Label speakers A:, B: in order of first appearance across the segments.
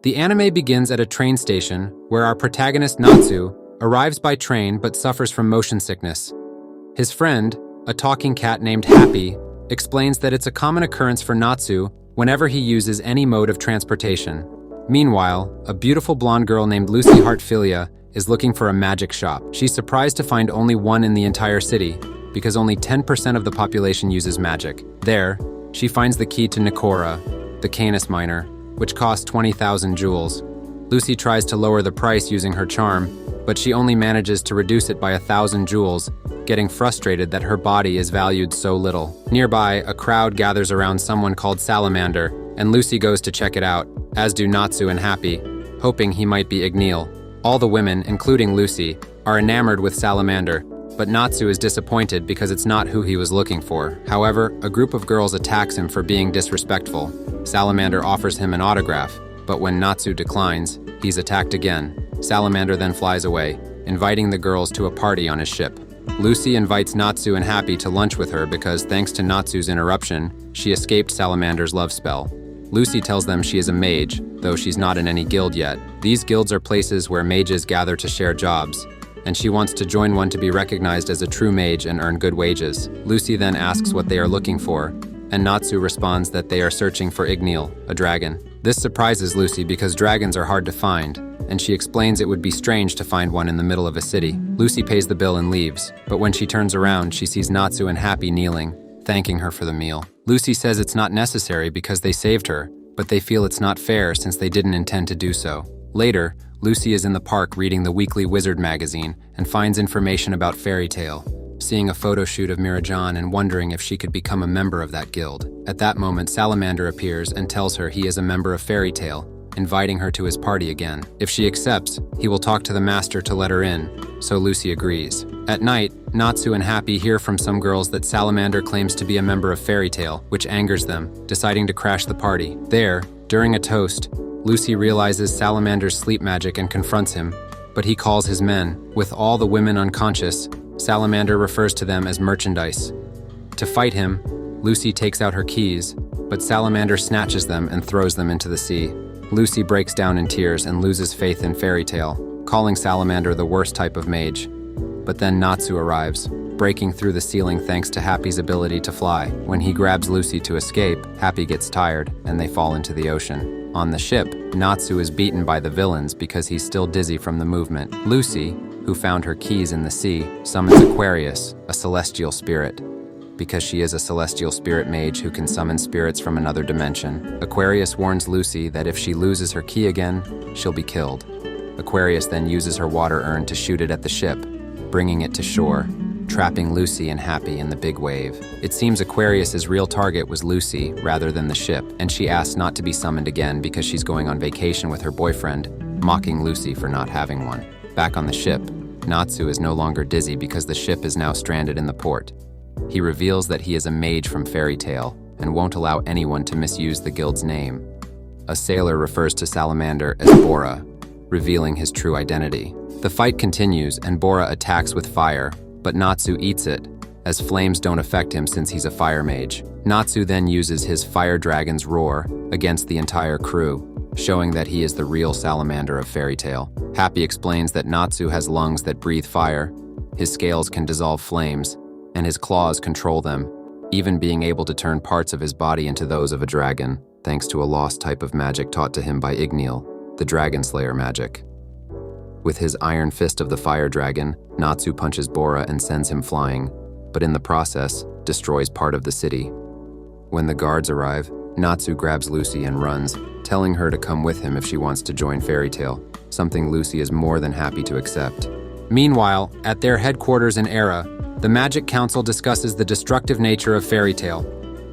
A: The anime begins at a train station where our protagonist Natsu arrives by train but suffers from motion sickness. His friend, a talking cat named Happy, explains that it's a common occurrence for Natsu whenever he uses any mode of transportation. Meanwhile, a beautiful blonde girl named Lucy Heartfilia is looking for a magic shop. She's surprised to find only one in the entire city, because only 10% of the population uses magic. There, she finds the key to Nikora, the Canis miner, which costs 20,000 jewels. Lucy tries to lower the price using her charm, but she only manages to reduce it by 1,000 jewels, getting frustrated that her body is valued so little. Nearby, a crowd gathers around someone called Salamander, and Lucy goes to check it out, as do Natsu and Happy, hoping he might be Igneel. All the women, including Lucy, are enamored with Salamander, but Natsu is disappointed because it's not who he was looking for. However, a group of girls attacks him for being disrespectful. Salamander offers him an autograph, but when Natsu declines, he's attacked again. Salamander then flies away, inviting the girls to a party on his ship. Lucy invites Natsu and Happy to lunch with her because, thanks to Natsu's interruption, she escaped Salamander's love spell. Lucy tells them she is a mage, though she's not in any guild yet. These guilds are places where mages gather to share jobs, and she wants to join one to be recognized as a true mage and earn good wages. Lucy then asks what they are looking for, and Natsu responds that they are searching for Igneel, a dragon. This surprises Lucy because dragons are hard to find, and she explains it would be strange to find one in the middle of a city. Lucy pays the bill and leaves, but when she turns around, she sees Natsu and Happy kneeling, thanking her for the meal. Lucy says it's not necessary because they saved her, but they feel it's not fair since they didn't intend to do so. Later, Lucy is in the park reading the weekly Wizard magazine and finds information about Fairy Tail, seeing a photo shoot of Mirajan and wondering if she could become a member of that guild. At that moment, Salamander appears and tells her he is a member of Fairy Tail, inviting her to his party again. If she accepts, he will talk to the master to let her in, so Lucy agrees. At night, Natsu and Happy hear from some girls that Salamander claims to be a member of Fairy Tail, which angers them, deciding to crash the party. There, during a toast, Lucy realizes Salamander's sleep magic and confronts him, but he calls his men. With all the women unconscious, Salamander refers to them as merchandise. To fight him, Lucy takes out her keys, but Salamander snatches them and throws them into the sea. Lucy breaks down in tears and loses faith in Fairy Tail, calling Salamander the worst type of mage. But then Natsu arrives, breaking through the ceiling thanks to Happy's ability to fly. When he grabs Lucy to escape, Happy gets tired, and they fall into the ocean. On the ship, Natsu is beaten by the villains because he's still dizzy from the movement. Lucy, who found her keys in the sea, summons Aquarius, a celestial spirit, because she is a celestial spirit mage who can summon spirits from another dimension. Aquarius warns Lucy that if she loses her key again, she'll be killed. Aquarius then uses her water urn to shoot it at the ship, bringing it to shore, trapping Lucy and Happy in the big wave. It seems Aquarius's real target was Lucy rather than the ship, and she asks not to be summoned again because she's going on vacation with her boyfriend, mocking Lucy for not having one. Back on the ship, Natsu is no longer dizzy because the ship is now stranded in the port. He reveals that he is a mage from Fairy Tail and won't allow anyone to misuse the guild's name. A sailor refers to Salamander as Bora, revealing his true identity. The fight continues and Bora attacks with fire, but Natsu eats it, as flames don't affect him since he's a fire mage. Natsu then uses his fire dragon's roar against the entire crew, showing that he is the real Salamander of Fairy Tail. Happy explains that Natsu has lungs that breathe fire, his scales can dissolve flames, and his claws control them, even being able to turn parts of his body into those of a dragon, thanks to a lost type of magic taught to him by Igneel, the Dragon Slayer magic. With his iron fist of the fire dragon, Natsu punches Bora and sends him flying, but in the process, destroys part of the city. When the guards arrive, Natsu grabs Lucy and runs, telling her to come with him if she wants to join Fairy Tail, something Lucy is more than happy to accept. Meanwhile, at their headquarters in Era, the Magic Council discusses the destructive nature of Fairy Tail.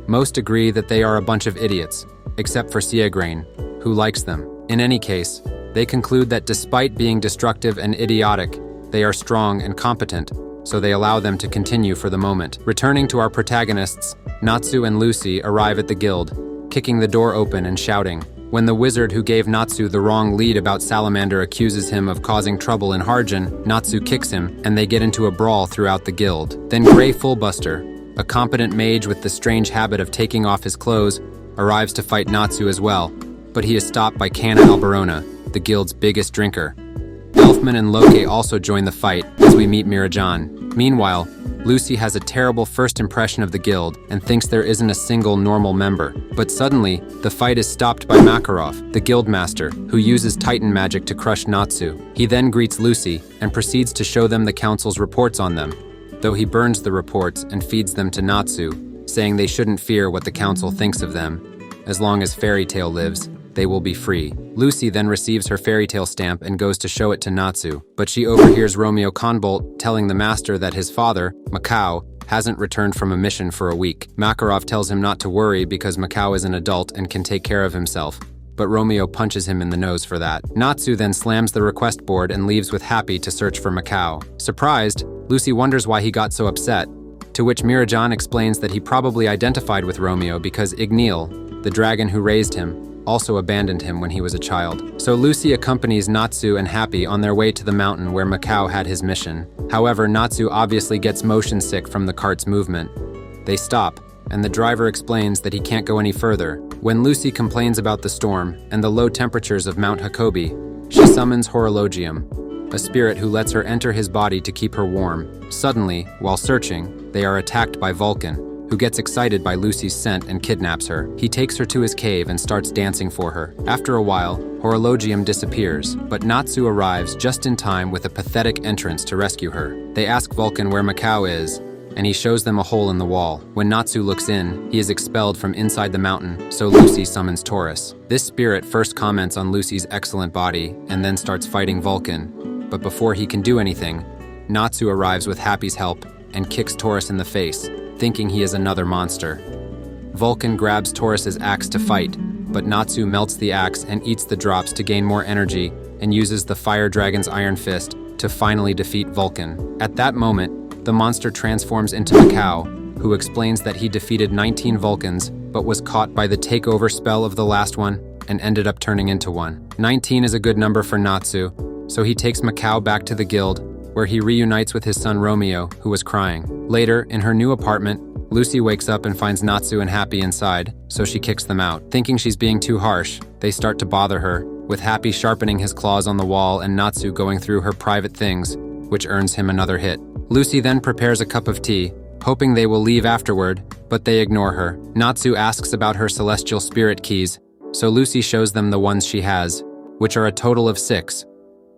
A: Most agree that they are a bunch of idiots, except for Siagrain, who likes them. In any case, they conclude that despite being destructive and idiotic, they are strong and competent, so they allow them to continue for the moment. Returning to our protagonists, Natsu and Lucy arrive at the guild, kicking the door open and shouting. When the wizard who gave Natsu the wrong lead about Salamander accuses him of causing trouble in Harjan, Natsu kicks him, and they get into a brawl throughout the guild. Then Grey Fullbuster, a competent mage with the strange habit of taking off his clothes, arrives to fight Natsu as well, but he is stopped by Canna Alberona, the guild's biggest drinker. Elfman and Loke also join the fight as we meet Mirajan. Meanwhile, Lucy has a terrible first impression of the guild and thinks there isn't a single normal member. But suddenly, the fight is stopped by Makarov, the guild master, who uses Titan magic to crush Natsu. He then greets Lucy and proceeds to show them the council's reports on them, though he burns the reports and feeds them to Natsu, saying they shouldn't fear what the council thinks of them. As long as Fairy Tail lives, they will be free. Lucy then receives her Fairy Tail stamp and goes to show it to Natsu, but she overhears Romeo Conbolt telling the master that his father, Macau, hasn't returned from a mission for a week. Makarov tells him not to worry because Macau is an adult and can take care of himself, but Romeo punches him in the nose for that. Natsu then slams the request board and leaves with Happy to search for Macau. Surprised, Lucy wonders why he got so upset, to which Mirajan explains that he probably identified with Romeo because Igneel, the dragon who raised him, also abandoned him when he was a child. So Lucy accompanies Natsu and Happy on their way to the mountain where Macau had his mission. However, Natsu obviously gets motion sick from the cart's movement. They stop, and the driver explains that he can't go any further. When Lucy complains about the storm and the low temperatures of Mount Hakobi, she summons Horologium, a spirit who lets her enter his body to keep her warm. Suddenly, while searching, they are attacked by Vulcan, who gets excited by Lucy's scent and kidnaps her. He takes her to his cave and starts dancing for her. After a while, Horologium disappears, but Natsu arrives just in time with a pathetic entrance to rescue her. They ask Vulcan where Macau is, and he shows them a hole in the wall. When Natsu looks in, he is expelled from inside the mountain, so Lucy summons Taurus. This spirit first comments on Lucy's excellent body and then starts fighting Vulcan, but before he can do anything, Natsu arrives with Happy's help and kicks Taurus in the face, thinking he is another monster. Vulcan grabs Taurus's axe to fight, but Natsu melts the axe and eats the drops to gain more energy and uses the fire dragon's iron fist to finally defeat Vulcan. At that moment, the monster transforms into Macau, who explains that he defeated 19 Vulcans but was caught by the takeover spell of the last one and ended up turning into one. 19 is a good number for Natsu, so he takes Macau back to the guild, where he reunites with his son Romeo, who was crying. Later, in her new apartment, Lucy wakes up and finds Natsu and Happy inside, so she kicks them out. Thinking she's being too harsh, they start to bother her, with Happy sharpening his claws on the wall and Natsu going through her private things, which earns him another hit. Lucy then prepares a cup of tea, hoping they will leave afterward, but they ignore her. Natsu asks about her celestial spirit keys, so Lucy shows them the ones she has, which are a total of 6.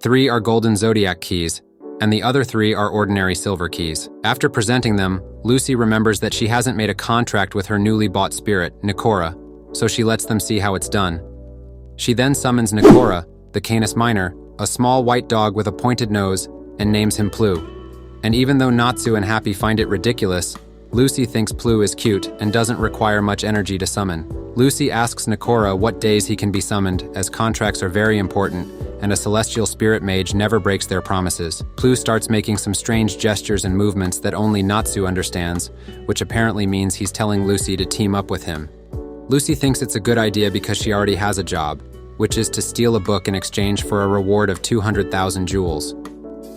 A: 3 are golden zodiac keys, and the other 3 are ordinary silver keys. After presenting them, Lucy remembers that she hasn't made a contract with her newly bought spirit, Nikora, so she lets them see how it's done. She then summons Nikora, the Canis Minor, a small white dog with a pointed nose, and names him Plu. And even though Natsu and Happy find it ridiculous, Lucy thinks Plu is cute and doesn't require much energy to summon. Lucy asks Nikora what days he can be summoned, as contracts are very important, and a celestial spirit mage never breaks their promises. Plu starts making some strange gestures and movements that only Natsu understands, which apparently means he's telling Lucy to team up with him. Lucy thinks it's a good idea because she already has a job, which is to steal a book in exchange for a reward of 200,000 jewels.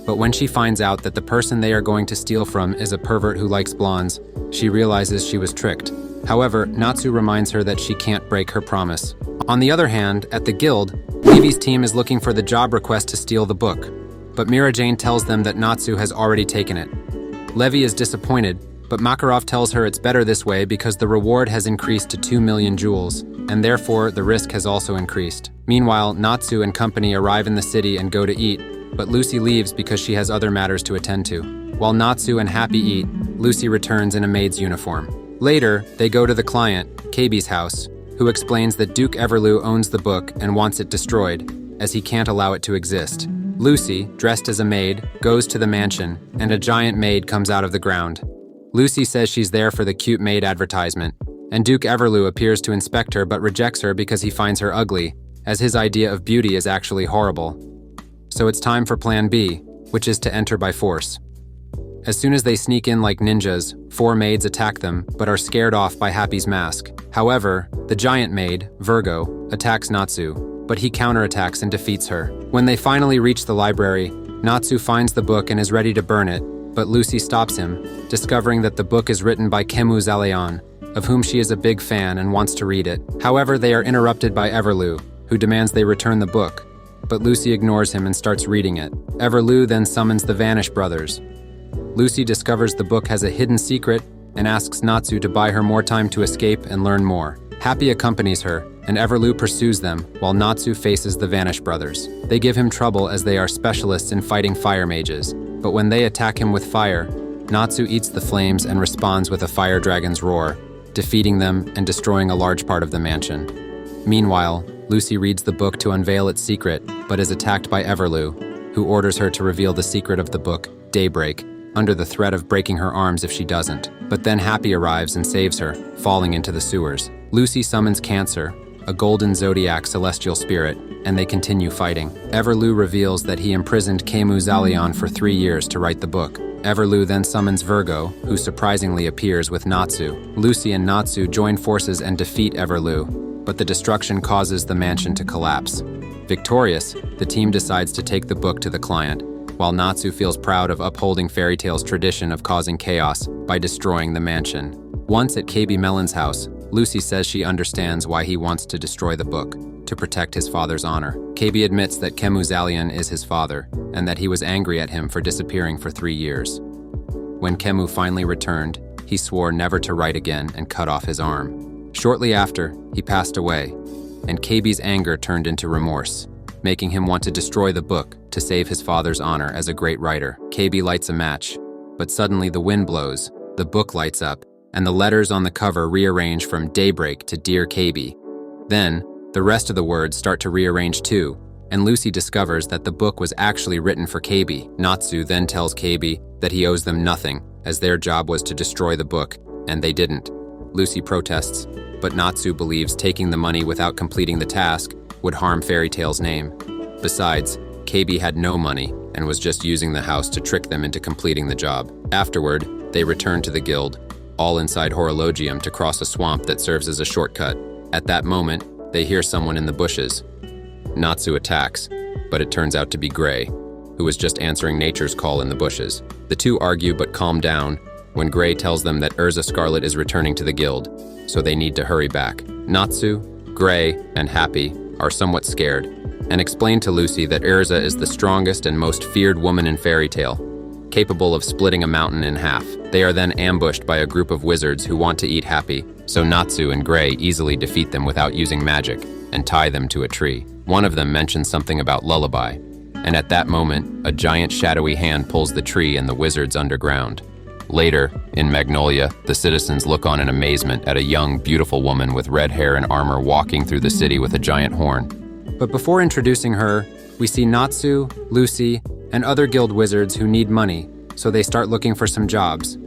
A: But when she finds out that the person they are going to steal from is a pervert who likes blondes, she realizes she was tricked. However, Natsu reminds her that she can't break her promise. On the other hand, at the guild, Levy's team is looking for the job request to steal the book, but Mira Jane tells them that Natsu has already taken it. Levy is disappointed, but Makarov tells her it's better this way because the reward has increased to 2 million jewels, and therefore the risk has also increased. Meanwhile, Natsu and company arrive in the city and go to eat, but Lucy leaves because she has other matters to attend to. While Natsu and Happy eat, Lucy returns in a maid's uniform. Later, they go to the client, KB's house, who explains that Duke Everlew owns the book and wants it destroyed, as he can't allow it to exist. Lucy, dressed as a maid, goes to the mansion, and a giant maid comes out of the ground. Lucy says she's there for the cute maid advertisement, and Duke Everlew appears to inspect her but rejects her because he finds her ugly, as his idea of beauty is actually horrible. So it's time for Plan B, which is to enter by force. As soon as they sneak in like ninjas, 4 maids attack them, but are scared off by Happy's mask. However, the giant maid, Virgo, attacks Natsu, but he counterattacks and defeats her. When they finally reach the library, Natsu finds the book and is ready to burn it, but Lucy stops him, discovering that the book is written by Kemu Zaleon, of whom she is a big fan and wants to read it. However, they are interrupted by Everlou, who demands they return the book, but Lucy ignores him and starts reading it. Everlou then summons the Vanish brothers. Lucy discovers the book has a hidden secret and asks Natsu to buy her more time to escape and learn more. Happy accompanies her, and Everlou pursues them while Natsu faces the Vanish brothers. They give him trouble as they are specialists in fighting fire mages, but when they attack him with fire, Natsu eats the flames and responds with a fire dragon's roar, defeating them and destroying a large part of the mansion. Meanwhile, Lucy reads the book to unveil its secret, but is attacked by Everlou, who orders her to reveal the secret of the book, Daybreak, under the threat of breaking her arms if she doesn't. But then Happy arrives and saves her, falling into the sewers. Lucy summons Cancer, a golden zodiac celestial spirit, and they continue fighting. Everlou reveals that he imprisoned Camus Zalion for 3 years to write the book. Everlou then summons Virgo, who surprisingly appears with Natsu. Lucy and Natsu join forces and defeat Everlou, but the destruction causes the mansion to collapse. Victorious, the team decides to take the book to the client, while Natsu feels proud of upholding Fairy Tail's tradition of causing chaos by destroying the mansion. Once at KB Mellon's house, Lucy says she understands why he wants to destroy the book, to protect his father's honor. KB admits that Camus Zalion is his father, and that he was angry at him for disappearing for 3 years. When Camus finally returned, he swore never to write again and cut off his arm. Shortly after, he passed away, and KB's anger turned into remorse, making him want to destroy the book to save his father's honor as a great writer. KB lights a match, but suddenly the wind blows, the book lights up, and the letters on the cover rearrange from Daybreak to Dear KB. Then, the rest of the words start to rearrange too, and Lucy discovers that the book was actually written for KB. Natsu then tells KB that he owes them nothing, as their job was to destroy the book, and they didn't. Lucy protests, but Natsu believes taking the money without completing the task would harm Fairy Tail's name. Besides, KB had no money and was just using the house to trick them into completing the job. Afterward, they return to the guild, all inside Horologium to cross a swamp that serves as a shortcut. At that moment, they hear someone in the bushes. Natsu attacks, but it turns out to be Gray, who was just answering nature's call in the bushes. The two argue but calm down when Gray tells them that Urza Scarlet is returning to the guild, so they need to hurry back. Natsu, Gray, and Happy are somewhat scared, and explain to Lucy that Urza is the strongest and most feared woman in Fairy Tail, capable of splitting a mountain in half. They are then ambushed by a group of wizards who want to eat Happy, so Natsu and Gray easily defeat them without using magic and tie them to a tree. One of them mentions something about lullaby, and at that moment, a giant shadowy hand pulls the tree and the wizards underground. Later, in Magnolia, the citizens look on in amazement at a young, beautiful woman with red hair and armor walking through the city with a giant horn. But before introducing her, we see Natsu, Lucy, and other guild wizards who need money, so they start looking for some jobs.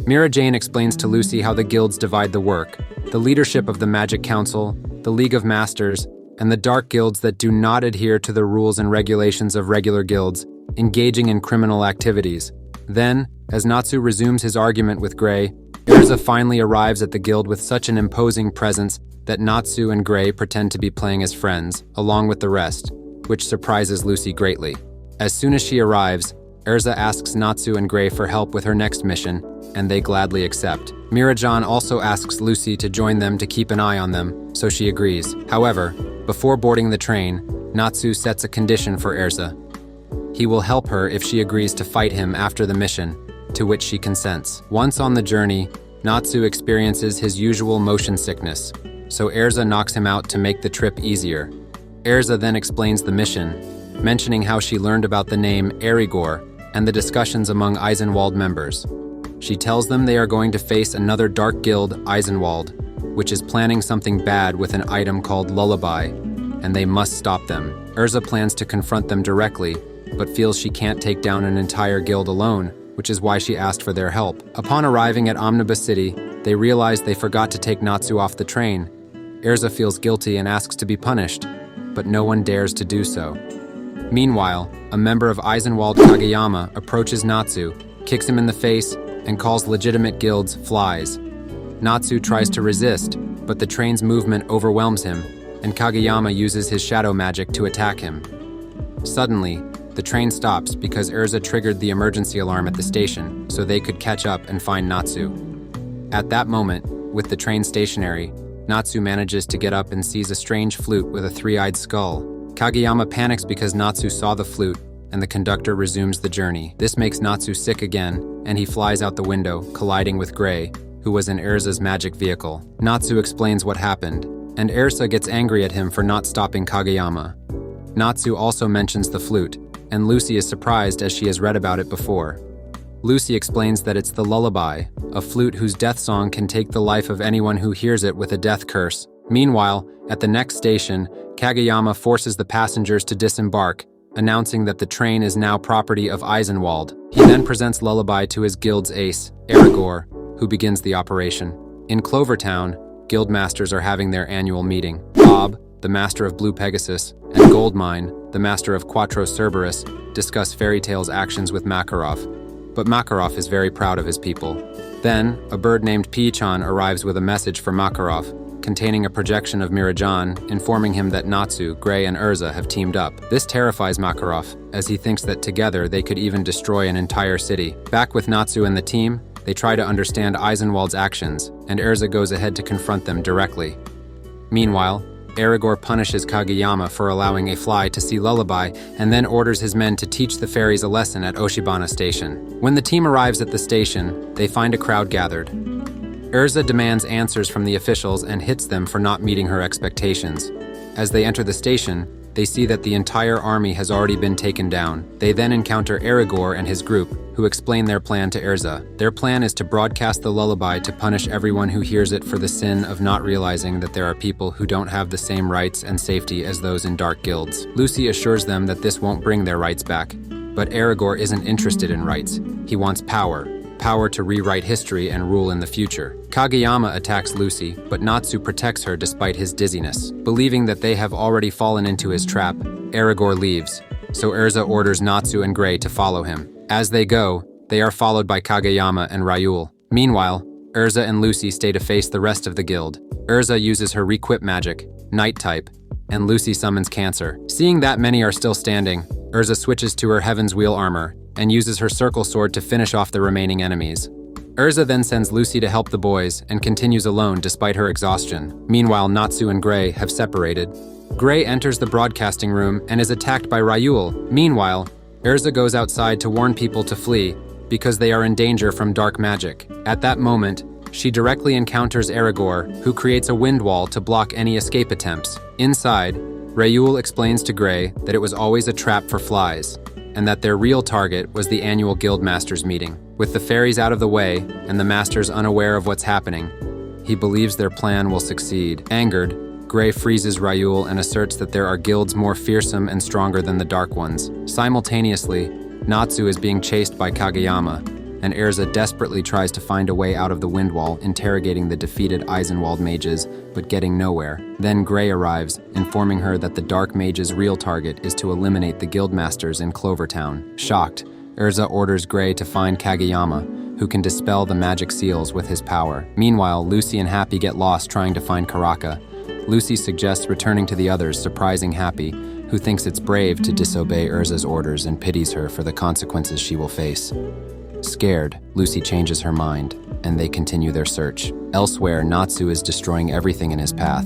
A: Mira Jane explains to Lucy how the guilds divide the work, the leadership of the Magic Council, the League of Masters, and the dark guilds that do not adhere to the rules and regulations of regular guilds, engaging in criminal activities. Then, as Natsu resumes his argument with Gray, Urza finally arrives at the guild with such an imposing presence that Natsu and Gray pretend to be playing as friends, along with the rest, which surprises Lucy greatly. As soon as she arrives, Urza asks Natsu and Gray for help with her next mission, and they gladly accept. Mirajan also asks Lucy to join them to keep an eye on them, so she agrees. However, before boarding the train, Natsu sets a condition for Urza. He will help her if she agrees to fight him after the mission, to which she consents. Once on the journey, Natsu experiences his usual motion sickness, so Urza knocks him out to make the trip easier. Urza then explains the mission, mentioning how she learned about the name Erigor and the discussions among Eisenwald members. She tells them they are going to face another dark guild, Eisenwald, which is planning something bad with an item called Lullaby, and they must stop them. Urza plans to confront them directly, but feels she can't take down an entire guild alone, which is why she asked for their help. Upon arriving at Omnibus City, they realize they forgot to take Natsu off the train. Urza feels guilty and asks to be punished, but no one dares to do so. Meanwhile, a member of Eisenwald Kageyama approaches Natsu, kicks him in the face, and calls legitimate guilds flies. Natsu tries to resist, but the train's movement overwhelms him, and Kageyama uses his shadow magic to attack him. Suddenly, the train stops because Urza triggered the emergency alarm at the station, so they could catch up and find Natsu. At that moment, with the train stationary, Natsu manages to get up and sees a strange flute with a three-eyed skull. Kageyama panics because Natsu saw the flute, and the conductor resumes the journey. This makes Natsu sick again, and he flies out the window, colliding with Gray, who was in Erza's magic vehicle. Natsu explains what happened, and Erza gets angry at him for not stopping Kageyama. Natsu also mentions the flute, and Lucy is surprised as she has read about it before. Lucy explains that it's the lullaby, a flute whose death song can take the life of anyone who hears it with a death curse. Meanwhile, at the next station, Kageyama forces the passengers to disembark, announcing that the train is now property of Eisenwald. He then presents Lullaby to his guild's ace, Aragorn, who begins the operation. In Clovertown, guild masters are having their annual meeting. Bob, the master of Blue Pegasus, and Goldmine, the master of Quattro Cerberus, discuss Fairy Tail's actions with Makarov. But Makarov is very proud of his people. Then, a bird named Piichan arrives with a message for Makarov, containing a projection of Mirajan, informing him that Natsu, Gray, and Erza have teamed up. This terrifies Makarov, as he thinks that together they could even destroy an entire city. Back with Natsu and the team, they try to understand Eisenwald's actions, and Erza goes ahead to confront them directly. Meanwhile, Aragorn punishes Kageyama for allowing a fly to see Lullaby and then orders his men to teach the fairies a lesson at Oshibana Station. When the team arrives at the station, they find a crowd gathered. Erza demands answers from the officials and hits them for not meeting her expectations. As they enter the station, they see that the entire army has already been taken down. They then encounter Aragorn and his group, who explain their plan to Erza. Their plan is to broadcast the lullaby to punish everyone who hears it for the sin of not realizing that there are people who don't have the same rights and safety as those in dark guilds. Lucy assures them that this won't bring their rights back. But Aragorn isn't interested in rights. He wants power. Power to rewrite history and rule in the future. Kageyama attacks Lucy, but Natsu protects her despite his dizziness. Believing that they have already fallen into his trap, Aragorn leaves, so Erza orders Natsu and Gray to follow him. As they go, they are followed by Kageyama and Ryul. Meanwhile, Erza and Lucy stay to face the rest of the guild. Erza uses her Requip magic, Night type, and Lucy summons Cancer. Seeing that many are still standing, Erza switches to her Heaven's Wheel armor and uses her Circle Sword to finish off the remaining enemies. Erza then sends Lucy to help the boys and continues alone despite her exhaustion. Meanwhile, Natsu and Gray have separated. Gray enters the broadcasting room and is attacked by Ryul. Meanwhile, Erza goes outside to warn people to flee because they are in danger from dark magic. At that moment, she directly encounters Aragorn, who creates a wind wall to block any escape attempts. Inside, Ryul explains to Gray that it was always a trap for flies, and that their real target was the annual Guild Masters meeting. With the fairies out of the way and the Masters unaware of what's happening, he believes their plan will succeed. Angered, Gray freezes Ryul and asserts that there are guilds more fearsome and stronger than the Dark Ones. Simultaneously, Natsu is being chased by Kageyama, and Erza desperately tries to find a way out of the wind wall, interrogating the defeated Eisenwald mages, but getting nowhere. Then Gray arrives, informing her that the Dark Mage's real target is to eliminate the Guildmasters in Clovertown. Shocked, Erza orders Gray to find Kageyama, who can dispel the magic seals with his power. Meanwhile, Lucy and Happy get lost trying to find Karaka. Lucy suggests returning to the others, surprising Happy, who thinks it's brave to disobey Erza's orders and pities her for the consequences she will face. Scared, Lucy changes her mind, and they continue their search. Elsewhere, Natsu is destroying everything in his path,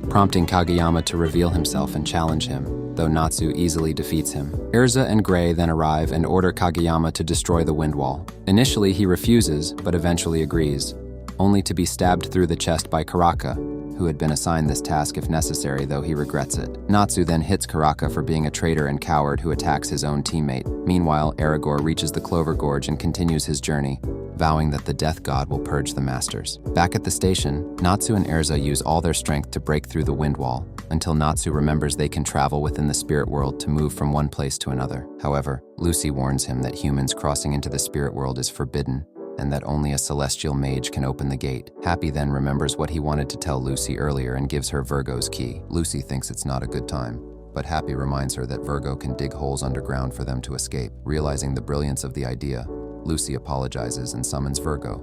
A: prompting Kageyama to reveal himself and challenge him, though Natsu easily defeats him. Erza and Gray then arrive and order Kageyama to destroy the wind wall. Initially, he refuses, but eventually agrees, only to be stabbed through the chest by Karaka, who had been assigned this task if necessary, though he regrets it. Natsu then hits Karaka for being a traitor and coward who attacks his own teammate. Meanwhile, Aragorn reaches the Clover Gorge and continues his journey, vowing that the Death God will purge the Masters. Back at the station, Natsu and Erza use all their strength to break through the wind wall, until Natsu remembers they can travel within the spirit world to move from one place to another. However, Lucy warns him that humans crossing into the spirit world is forbidden, and that only a celestial mage can open the gate. Happy then remembers what he wanted to tell Lucy earlier and gives her Virgo's key. Lucy thinks it's not a good time, but Happy reminds her that Virgo can dig holes underground for them to escape. Realizing the brilliance of the idea, Lucy apologizes and summons Virgo,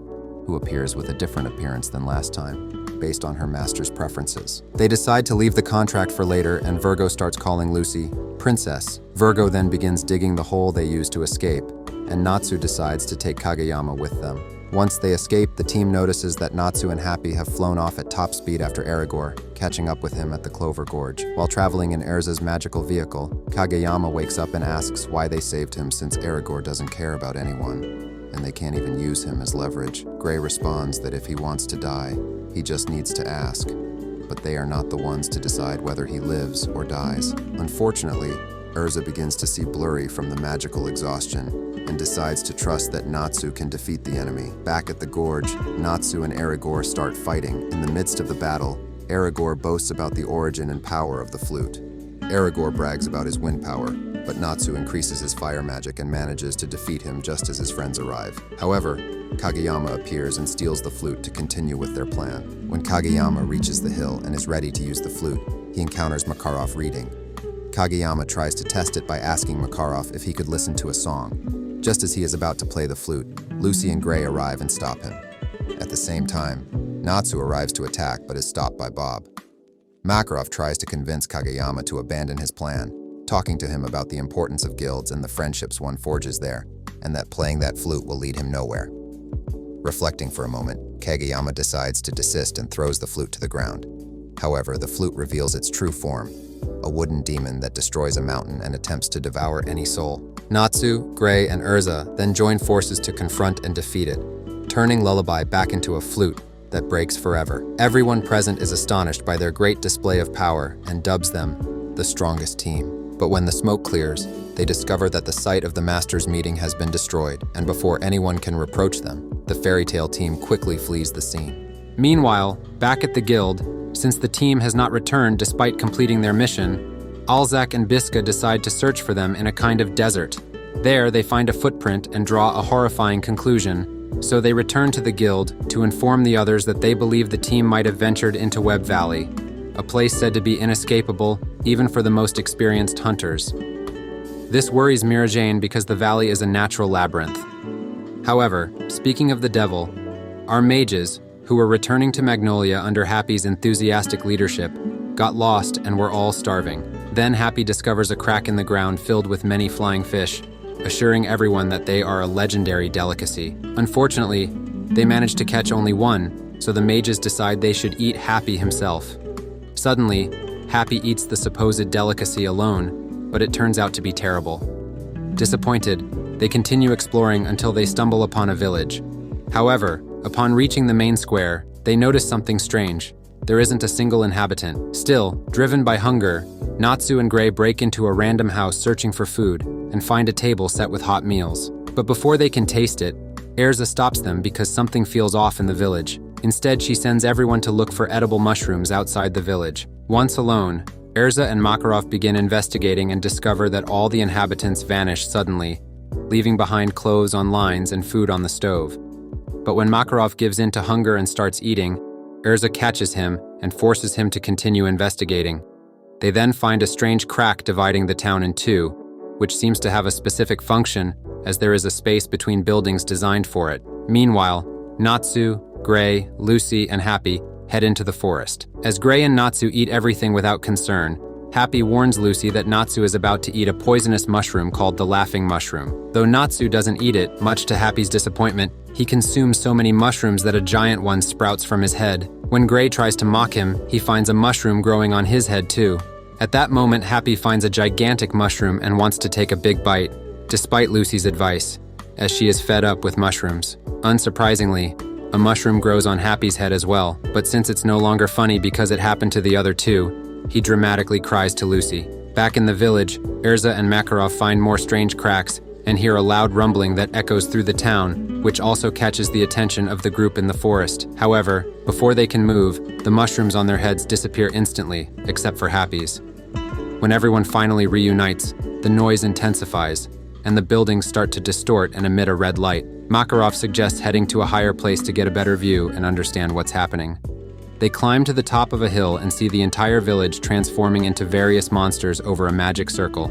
A: who appears with a different appearance than last time, based on her master's preferences. They decide to leave the contract for later, and Virgo starts calling Lucy Princess. Virgo then begins digging the hole they use to escape, and Natsu decides to take Kageyama with them. Once they escape, the team notices that Natsu and Happy have flown off at top speed after Aragorn, catching up with him at the Clover Gorge. While traveling in Erza's magical vehicle, Kageyama wakes up and asks why they saved him since Aragorn doesn't care about anyone, and they can't even use him as leverage. Gray responds that if he wants to die, he just needs to ask, but they are not the ones to decide whether he lives or dies. Unfortunately, Erza begins to see blurry from the magical exhaustion and decides to trust that Natsu can defeat the enemy. Back at the gorge, Natsu and Aragorn start fighting. In the midst of the battle, Aragorn boasts about the origin and power of the flute. Aragorn brags about his wind power, but Natsu increases his fire magic and manages to defeat him just as his friends arrive. However, Kageyama appears and steals the flute to continue with their plan. When Kageyama reaches the hill and is ready to use the flute, he encounters Makarov reading. Kageyama tries to test it by asking Makarov if he could listen to a song. Just as he is about to play the flute, Lucy and Gray arrive and stop him. At the same time, Natsu arrives to attack but is stopped by Bob. Makarov tries to convince Kageyama to abandon his plan, talking to him about the importance of guilds and the friendships one forges there, and that playing that flute will lead him nowhere. Reflecting for a moment, Kageyama decides to desist and throws the flute to the ground. However, the flute reveals its true form, a wooden demon that destroys a mountain and attempts to devour any soul. Natsu, Gray, and Erza then join forces to confront and defeat it, turning Lullaby back into a flute that breaks forever. Everyone present is astonished by their great display of power and dubs them the strongest team. But when the smoke clears, they discover that the site of the Masters' meeting has been destroyed, and before anyone can reproach them, the fairy tale team quickly flees the scene. Meanwhile, back at the guild, since the team has not returned despite completing their mission, Alzak and Biska decide to search for them in a kind of desert. There, they find a footprint and draw a horrifying conclusion, so they return to the guild to inform the others that they believe the team might have ventured into Web Valley, a place said to be inescapable even for the most experienced hunters. This worries Mira Jane because the valley is a natural labyrinth. However, speaking of the devil, our mages, who were returning to Magnolia under Happy's enthusiastic leadership, got lost and were all starving. Then Happy discovers a crack in the ground filled with many flying fish, assuring everyone that they are a legendary delicacy. Unfortunately, they manage to catch only one, so the mages decide they should eat Happy himself. Suddenly, Happy eats the supposed delicacy alone, but it turns out to be terrible. Disappointed, they continue exploring until they stumble upon a village. However, upon reaching the main square, they notice something strange. There isn't a single inhabitant. Still, driven by hunger, Natsu and Gray break into a random house searching for food and find a table set with hot meals. But before they can taste it, Erza stops them because something feels off in the village. Instead, she sends everyone to look for edible mushrooms outside the village. Once alone, Erza and Makarov begin investigating and discover that all the inhabitants vanish suddenly, leaving behind clothes on lines and food on the stove. But when Makarov gives in to hunger and starts eating, Erza catches him and forces him to continue investigating. They then find a strange crack dividing the town in two, which seems to have a specific function, as there is a space between buildings designed for it. Meanwhile, Natsu, Gray, Lucy, and Happy head into the forest. As Gray and Natsu eat everything without concern, Happy warns Lucy that Natsu is about to eat a poisonous mushroom called the laughing mushroom. Though Natsu doesn't eat it, much to Happy's disappointment, he consumes so many mushrooms that a giant one sprouts from his head. When Gray tries to mock him, he finds a mushroom growing on his head too. At that moment, Happy finds a gigantic mushroom and wants to take a big bite, despite Lucy's advice, as she is fed up with mushrooms. Unsurprisingly, a mushroom grows on Happy's head as well, but since it's no longer funny because it happened to the other two, he dramatically cries to Lucy. Back in the village, Erza and Makarov find more strange cracks and hear a loud rumbling that echoes through the town, which also catches the attention of the group in the forest. However, before they can move, the mushrooms on their heads disappear instantly, except for Happy's. When everyone finally reunites, the noise intensifies, and the buildings start to distort and emit a red light. Makarov suggests heading to a higher place to get a better view and understand what's happening. They climb to the top of a hill and see the entire village transforming into various monsters over a magic circle.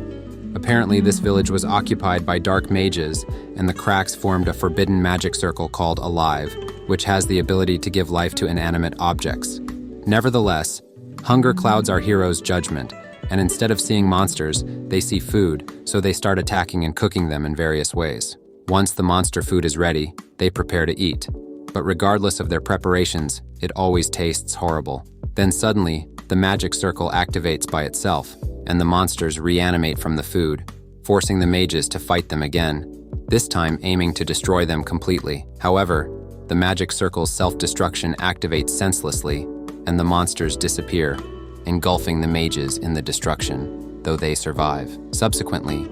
A: Apparently, this village was occupied by dark mages, and the cracks formed a forbidden magic circle called Alive, which has the ability to give life to inanimate objects. Nevertheless, hunger clouds our heroes' judgment, and instead of seeing monsters, they see food, so they start attacking and cooking them in various ways. Once the monster food is ready, they prepare to eat. But regardless of their preparations, it always tastes horrible. Then suddenly, the magic circle activates by itself, and the monsters reanimate from the food, forcing the mages to fight them again, this time aiming to destroy them completely. However, the magic circle's self-destruction activates senselessly, and the monsters disappear, engulfing the mages in the destruction, though they survive. Subsequently,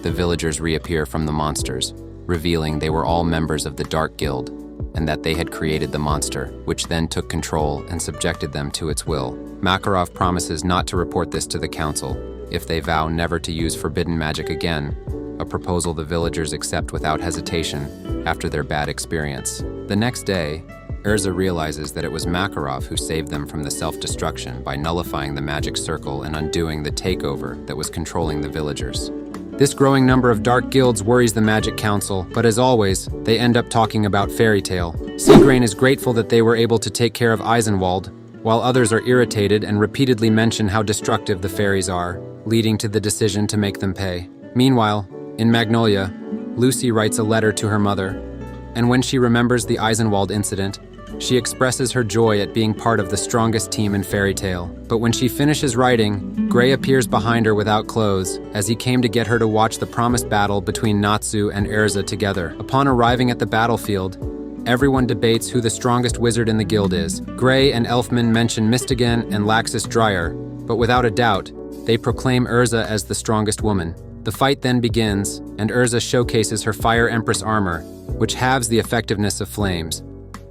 A: the villagers reappear from the monsters, revealing they were all members of the Dark Guild, and that they had created the monster, which then took control and subjected them to its will. Makarov promises not to report this to the council if they vow never to use forbidden magic again, a proposal the villagers accept without hesitation after their bad experience. The next day, Urza realizes that it was Makarov who saved them from the self-destruction by nullifying the magic circle and undoing the takeover that was controlling the villagers. This growing number of dark guilds worries the Magic Council, but as always, they end up talking about Fairy Tale. Seagrain is grateful that they were able to take care of Eisenwald, while others are irritated and repeatedly mention how destructive the fairies are, leading to the decision to make them pay. Meanwhile, in Magnolia, Lucy writes a letter to her mother, and when she remembers the Eisenwald incident, she expresses her joy at being part of the strongest team in Fairy Tale. But when she finishes writing, Gray appears behind her without clothes, as he came to get her to watch the promised battle between Natsu and Erza together. Upon arriving at the battlefield, everyone debates who the strongest wizard in the guild is. Gray and Elfman mention Mistigan and Laxus Dryer, but without a doubt, they proclaim Erza as the strongest woman. The fight then begins, and Erza showcases her Fire Empress armor, which halves the effectiveness of flames.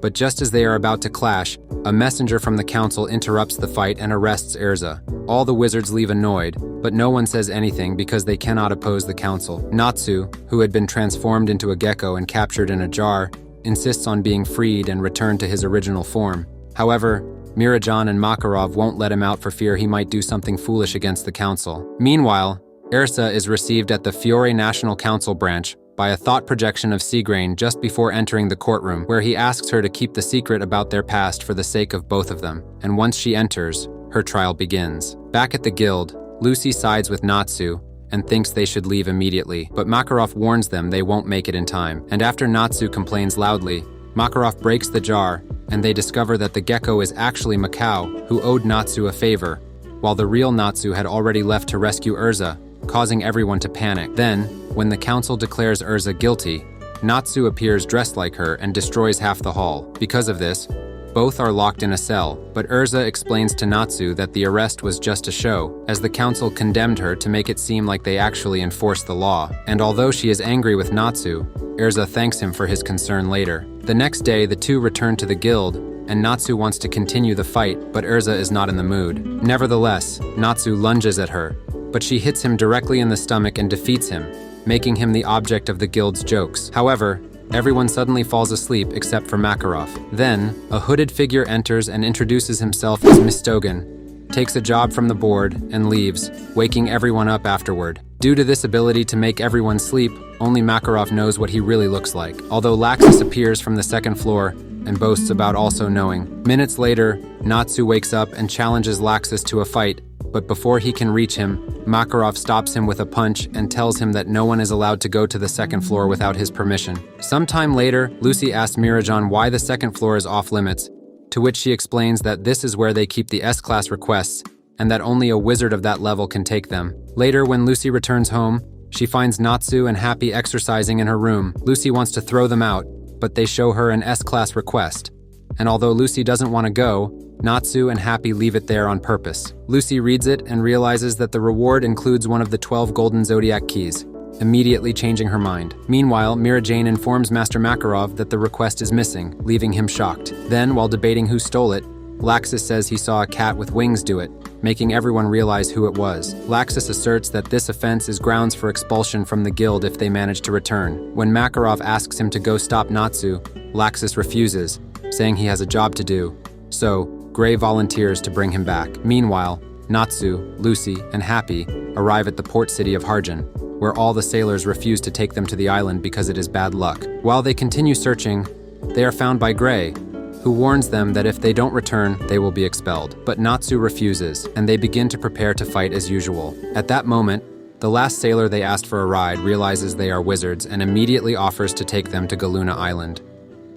A: But just as they are about to clash, a messenger from the council interrupts the fight and arrests Erza. All the wizards leave annoyed, but no one says anything because they cannot oppose the council. Natsu, who had been transformed into a gecko and captured in a jar, insists on being freed and returned to his original form. However, Mirajan and Makarov won't let him out for fear he might do something foolish against the council. Meanwhile, Erza is received at the Fiore National Council branch by a thought projection of Seagrain just before entering the courtroom, where he asks her to keep the secret about their past for the sake of both of them. And once she enters, her trial begins. Back at the guild, Lucy sides with Natsu and thinks they should leave immediately, but Makarov warns them they won't make it in time. And after Natsu complains loudly, Makarov breaks the jar, and they discover that the gecko is actually Macau, who owed Natsu a favor, while the real Natsu had already left to rescue Erza, causing everyone to panic. Then, when the council declares Erza guilty, Natsu appears dressed like her and destroys half the hall. Because of this, both are locked in a cell, but Erza explains to Natsu that the arrest was just a show, as the council condemned her to make it seem like they actually enforced the law. And although she is angry with Natsu, Erza thanks him for his concern later. The next day, the two return to the guild, and Natsu wants to continue the fight, but Erza is not in the mood. Nevertheless, Natsu lunges at her, but she hits him directly in the stomach and defeats him, making him the object of the guild's jokes. However, everyone suddenly falls asleep except for Makarov. Then, a hooded figure enters and introduces himself as Mistogan, takes a job from the board, and leaves, waking everyone up afterward. Due to this ability to make everyone sleep, only Makarov knows what he really looks like, although Laxus appears from the second floor and boasts about also knowing. Minutes later, Natsu wakes up and challenges Laxus to a fight, but before he can reach him, Makarov stops him with a punch and tells him that no one is allowed to go to the second floor without his permission. Sometime later, Lucy asks Mirajan why the second floor is off limits, to which she explains that this is where they keep the S-class requests, and that only a wizard of that level can take them. Later, when Lucy returns home, she finds Natsu and Happy exercising in her room. Lucy wants to throw them out, but they show her an S-class request. And although Lucy doesn't want to go, Natsu and Happy leave it there on purpose. Lucy reads it and realizes that the reward includes one of the 12 golden zodiac keys, immediately changing her mind. Meanwhile, Mira Jane informs Master Makarov that the request is missing, leaving him shocked. Then, while debating who stole it, Laxus says he saw a cat with wings do it, making everyone realize who it was. Laxus asserts that this offense is grounds for expulsion from the guild if they manage to return. When Makarov asks him to go stop Natsu, Laxus refuses, saying he has a job to do. So, Gray volunteers to bring him back. Meanwhile, Natsu, Lucy, and Happy arrive at the port city of Harjan, where all the sailors refuse to take them to the island because it is bad luck. While they continue searching, they are found by Gray, who warns them that if they don't return, they will be expelled. But Natsu refuses, and they begin to prepare to fight as usual. At that moment, The last sailor they asked for a ride realizes they are wizards and immediately offers to take them to Galuna Island.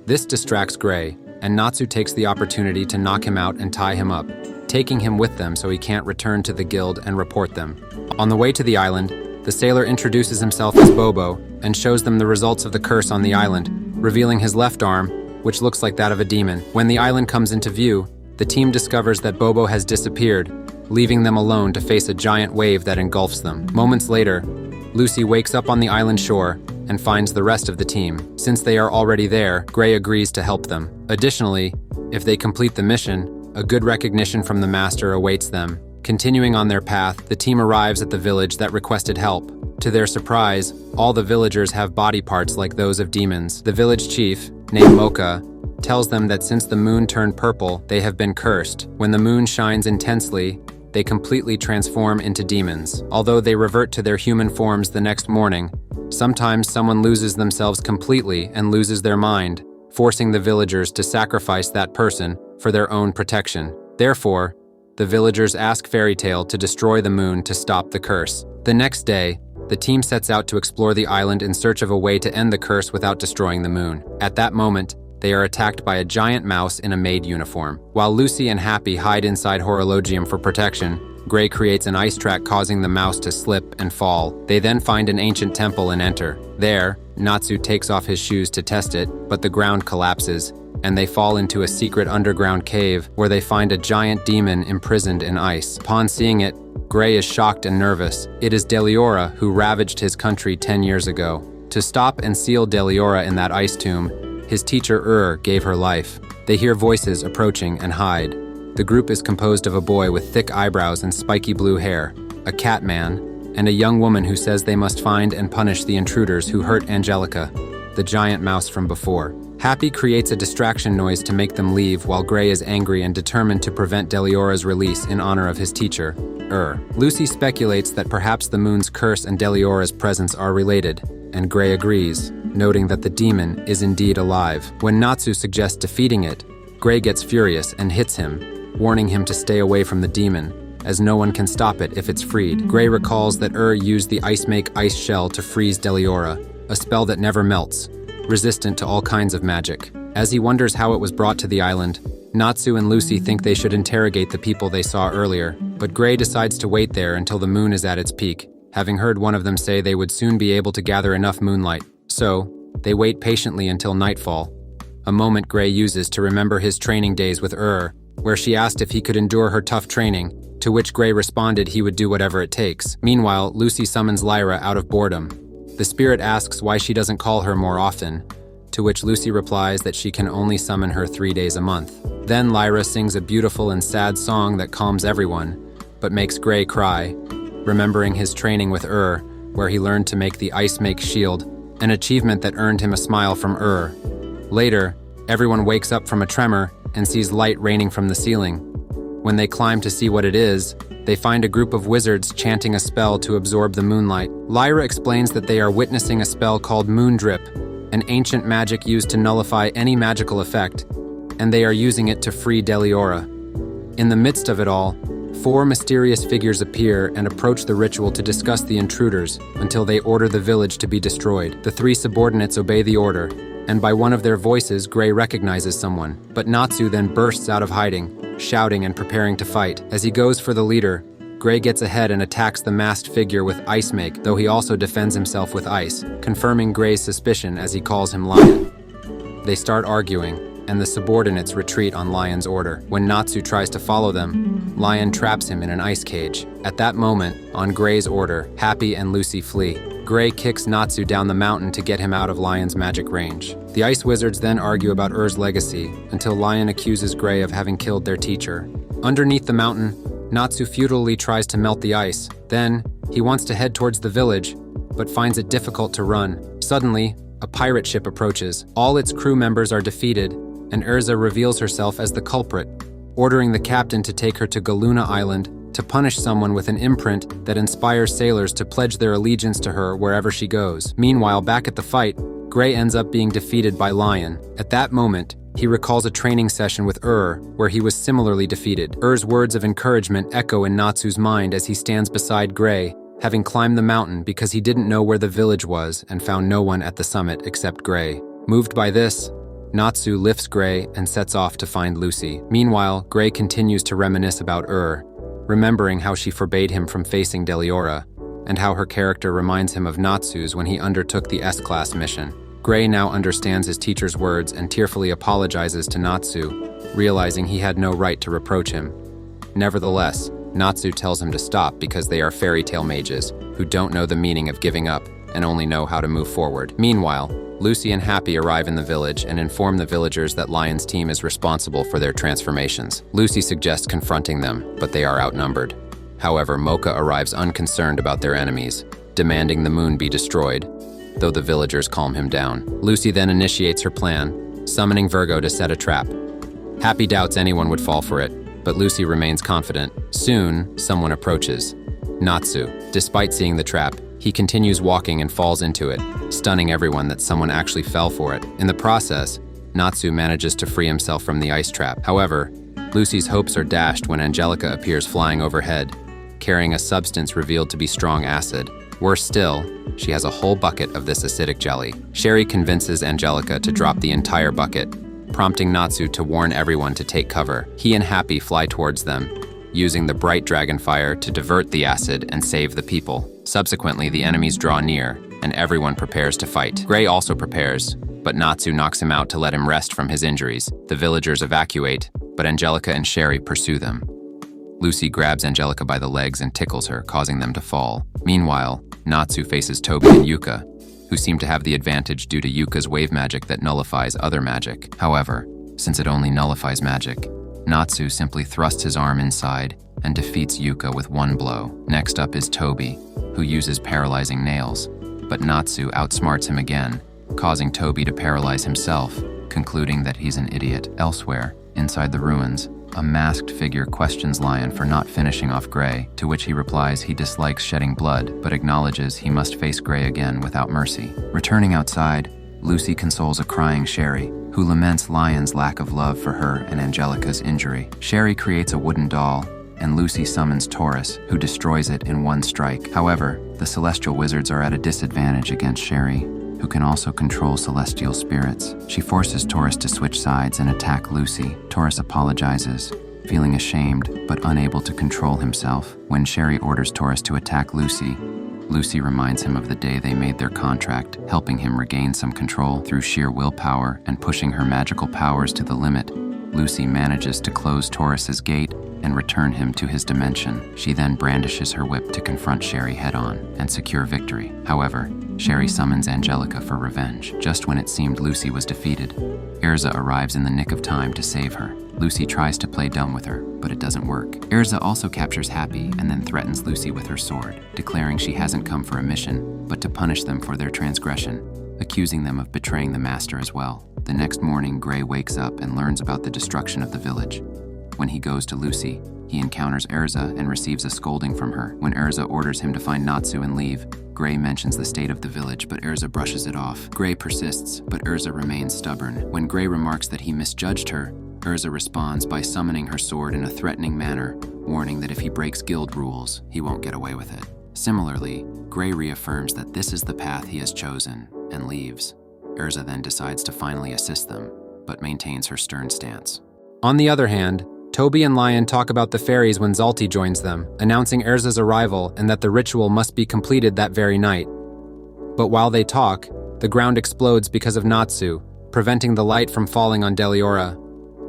A: This distracts Gray, and Natsu takes the opportunity to knock him out and tie him up, taking him with them so he can't return to the guild and report them. On the way to the island, the sailor introduces himself as Bobo and shows them the results of the curse on the island, revealing his left arm, which looks like that of a demon. When the island comes into view, the team discovers that Bobo has disappeared, leaving them alone to face a giant wave that engulfs them. Moments later, Lucy wakes up on the island shore and finds the rest of the team. Since they are already there, Gray agrees to help them. Additionally, if they complete the mission, a good recognition from the master awaits them. Continuing on their path, the team arrives at the village that requested help. To their surprise, all the villagers have body parts like those of demons. The village chief, named Mocha, tells them that since the moon turned purple, they have been cursed. When the moon shines intensely, they completely transform into demons. Although they revert to their human forms the next morning, sometimes someone loses themselves completely and loses their mind, forcing the villagers to sacrifice that person for their own protection. Therefore, the villagers ask Fairy Tail to destroy the moon to stop the curse. The next day, the team sets out to explore the island in search of a way to end the curse without destroying the moon. At that moment, they are attacked by a giant mouse in a maid uniform. While Lucy and Happy hide inside Horologium for protection, Gray creates an ice track causing the mouse to slip and fall. They then find an ancient temple and enter. There, Natsu takes off his shoes to test it, but the ground collapses, and they fall into a secret underground cave where they find a giant demon imprisoned in ice. Upon seeing it, Gray is shocked and nervous. It is Deliora who ravaged his country 10 years ago. To stop and seal Deliora in that ice tomb, his teacher gave her life. They hear voices approaching and hide. The group is composed of a boy with thick eyebrows and spiky blue hair, a cat man, and a young woman who says they must find and punish the intruders who hurt Angelica, the giant mouse from before. Happy creates a distraction noise to make them leave while Gray is angry and determined to prevent Deliora's release in honor of his teacher, Lucy speculates that perhaps the moon's curse and Deliora's presence are related, and Gray agrees, noting that the demon is indeed alive. When Natsu suggests defeating it, Gray gets furious and hits him, warning him to stay away from the demon, as no one can stop it if it's freed. Gray recalls that used the ice shell to freeze Deliora, a spell that never melts, resistant to all kinds of magic. As he wonders how it was brought to the island, Natsu and Lucy think they should interrogate the people they saw earlier, but Gray decides to wait there until the moon is at its peak, having heard one of them say they would soon be able to gather enough moonlight. So, they wait patiently until nightfall, a moment Gray uses to remember his training days with where she asked if he could endure her tough training, to which Gray responded he would do whatever it takes. Meanwhile, Lucy summons Lyra out of boredom. The spirit asks why she doesn't call her more often, to which Lucy replies that she can only summon her 3 days a month. Then Lyra sings a beautiful and sad song that calms everyone, but makes Gray cry, remembering his training with where he learned to make the ice make shield, an achievement that earned him a smile from Later, everyone wakes up from a tremor and sees light raining from the ceiling. When they climb to see what it is, they find a group of wizards chanting a spell to absorb the moonlight. Lyra explains that they are witnessing a spell called Moon Drip, an ancient magic used to nullify any magical effect, and they are using it to free Deliora. In the midst of it all, 4 mysterious figures appear and approach the ritual to discuss the intruders until they order the village to be destroyed. The 3 subordinates obey the order, and by one of their voices, Gray recognizes someone. But Natsu then bursts out of hiding, shouting and preparing to fight. As he goes for the leader, Gray gets ahead and attacks the masked figure with Ice Make, though he also defends himself with ice, confirming Gray's suspicion as he calls him Lion. They start arguing, and the subordinates retreat on Lion's order. When Natsu tries to follow them, Lion traps him in an ice cage. At that moment, on Gray's order, Happy and Lucy flee. Gray kicks Natsu down the mountain to get him out of Lion's magic range. The Ice Wizards then argue about legacy, until Lion accuses Gray of having killed their teacher. Underneath the mountain, Natsu futilely tries to melt the ice. Then, he wants to head towards the village, but finds it difficult to run. Suddenly, a pirate ship approaches. All its crew members are defeated, and Urza reveals herself as the culprit, ordering the captain to take her to Galuna Island to punish someone with an imprint that inspires sailors to pledge their allegiance to her wherever she goes. Meanwhile, back at the fight, Gray ends up being defeated by Lion. At that moment, he recalls a training session with where he was similarly defeated. Words of encouragement echo in Natsu's mind as he stands beside Gray, having climbed the mountain because he didn't know where the village was and found no one at the summit except Gray. Moved by this, Natsu lifts Gray and sets off to find Lucy. Meanwhile, Gray continues to reminisce about remembering how she forbade him from facing Deliora, and how her character reminds him of Natsu's when he undertook the S-Class mission. Gray now understands his teacher's words and tearfully apologizes to Natsu, realizing he had no right to reproach him. Nevertheless, Natsu tells him to stop because they are fairy tale mages who don't know the meaning of giving up and only know how to move forward. Meanwhile, Lucy and Happy arrive in the village and inform the villagers that Lion's team is responsible for their transformations. Lucy suggests confronting them, but they are outnumbered. However, Mocha arrives unconcerned about their enemies, demanding the moon be destroyed, though the villagers calm him down. Lucy then initiates her plan, summoning Virgo to set a trap. Happy doubts anyone would fall for it, but Lucy remains confident. Soon, someone approaches. Natsu. Despite seeing the trap, he continues walking and falls into it, stunning everyone that someone actually fell for it. In the process, Natsu manages to free himself from the ice trap. However, Lucy's hopes are dashed when Angelica appears flying overhead, carrying a substance revealed to be strong acid. Worse still, she has a whole bucket of this acidic jelly. Sherry convinces Angelica to drop the entire bucket, prompting Natsu to warn everyone to take cover. He and Happy fly towards them, using the bright dragon fire to divert the acid and save the people. Subsequently, the enemies draw near, and everyone prepares to fight. Gray also prepares, but Natsu knocks him out to let him rest from his injuries. The villagers evacuate, but Angelica and Sherry pursue them. Lucy grabs Angelica by the legs and tickles her, causing them to fall. Meanwhile, Natsu faces Toby and Yuka, who seem to have the advantage due to Yuka's wave magic that nullifies other magic. However, since it only nullifies magic, Natsu simply thrusts his arm inside and defeats Yuka with one blow. Next up is Toby, who uses paralyzing nails, but Natsu outsmarts him again, causing Toby to paralyze himself, concluding that he's an idiot. Elsewhere, inside the ruins, a masked figure questions Lion for not finishing off Gray, to which he replies he dislikes shedding blood, but acknowledges he must face Gray again without mercy. Returning outside, Lucy consoles a crying Sherry, who laments Lion's lack of love for her and Angelica's injury. Sherry creates a wooden doll, and Lucy summons Taurus, who destroys it in one strike. However, the celestial wizards are at a disadvantage against Sherry, who can also control celestial spirits. She forces Taurus to switch sides and attack Lucy. Taurus apologizes, feeling ashamed but unable to control himself. When Sherry orders Taurus to attack Lucy, Lucy reminds him of the day they made their contract, helping him regain some control through sheer willpower and pushing her magical powers to the limit. Lucy manages to close Taurus's gate and return him to his dimension. She then brandishes her whip to confront Sherry head-on and secure victory. However, Sherry summons Angelica for revenge. Just when it seemed Lucy was defeated, Erza arrives in the nick of time to save her. Lucy tries to play dumb with her, but it doesn't work. Erza also captures Happy and then threatens Lucy with her sword, declaring she hasn't come for a mission, but to punish them for their transgression, accusing them of betraying the master as well. The next morning, Gray wakes up and learns about the destruction of the village. When he goes to Lucy, he encounters Erza and receives a scolding from her. When Erza orders him to find Natsu and leave, Gray mentions the state of the village, but Erza brushes it off. Gray persists, but Erza remains stubborn. When Gray remarks that he misjudged her, Erza responds by summoning her sword in a threatening manner, warning that if he breaks guild rules, he won't get away with it. Similarly, Gray reaffirms that this is the path he has chosen, and leaves. Erza then decides to finally assist them, but maintains her stern stance. On the other hand, Toby and Lion talk about the fairies when Zalti joins them, announcing Erza's arrival and that the ritual must be completed that very night. But while they talk, the ground explodes because of Natsu, preventing the light from falling on Deliora.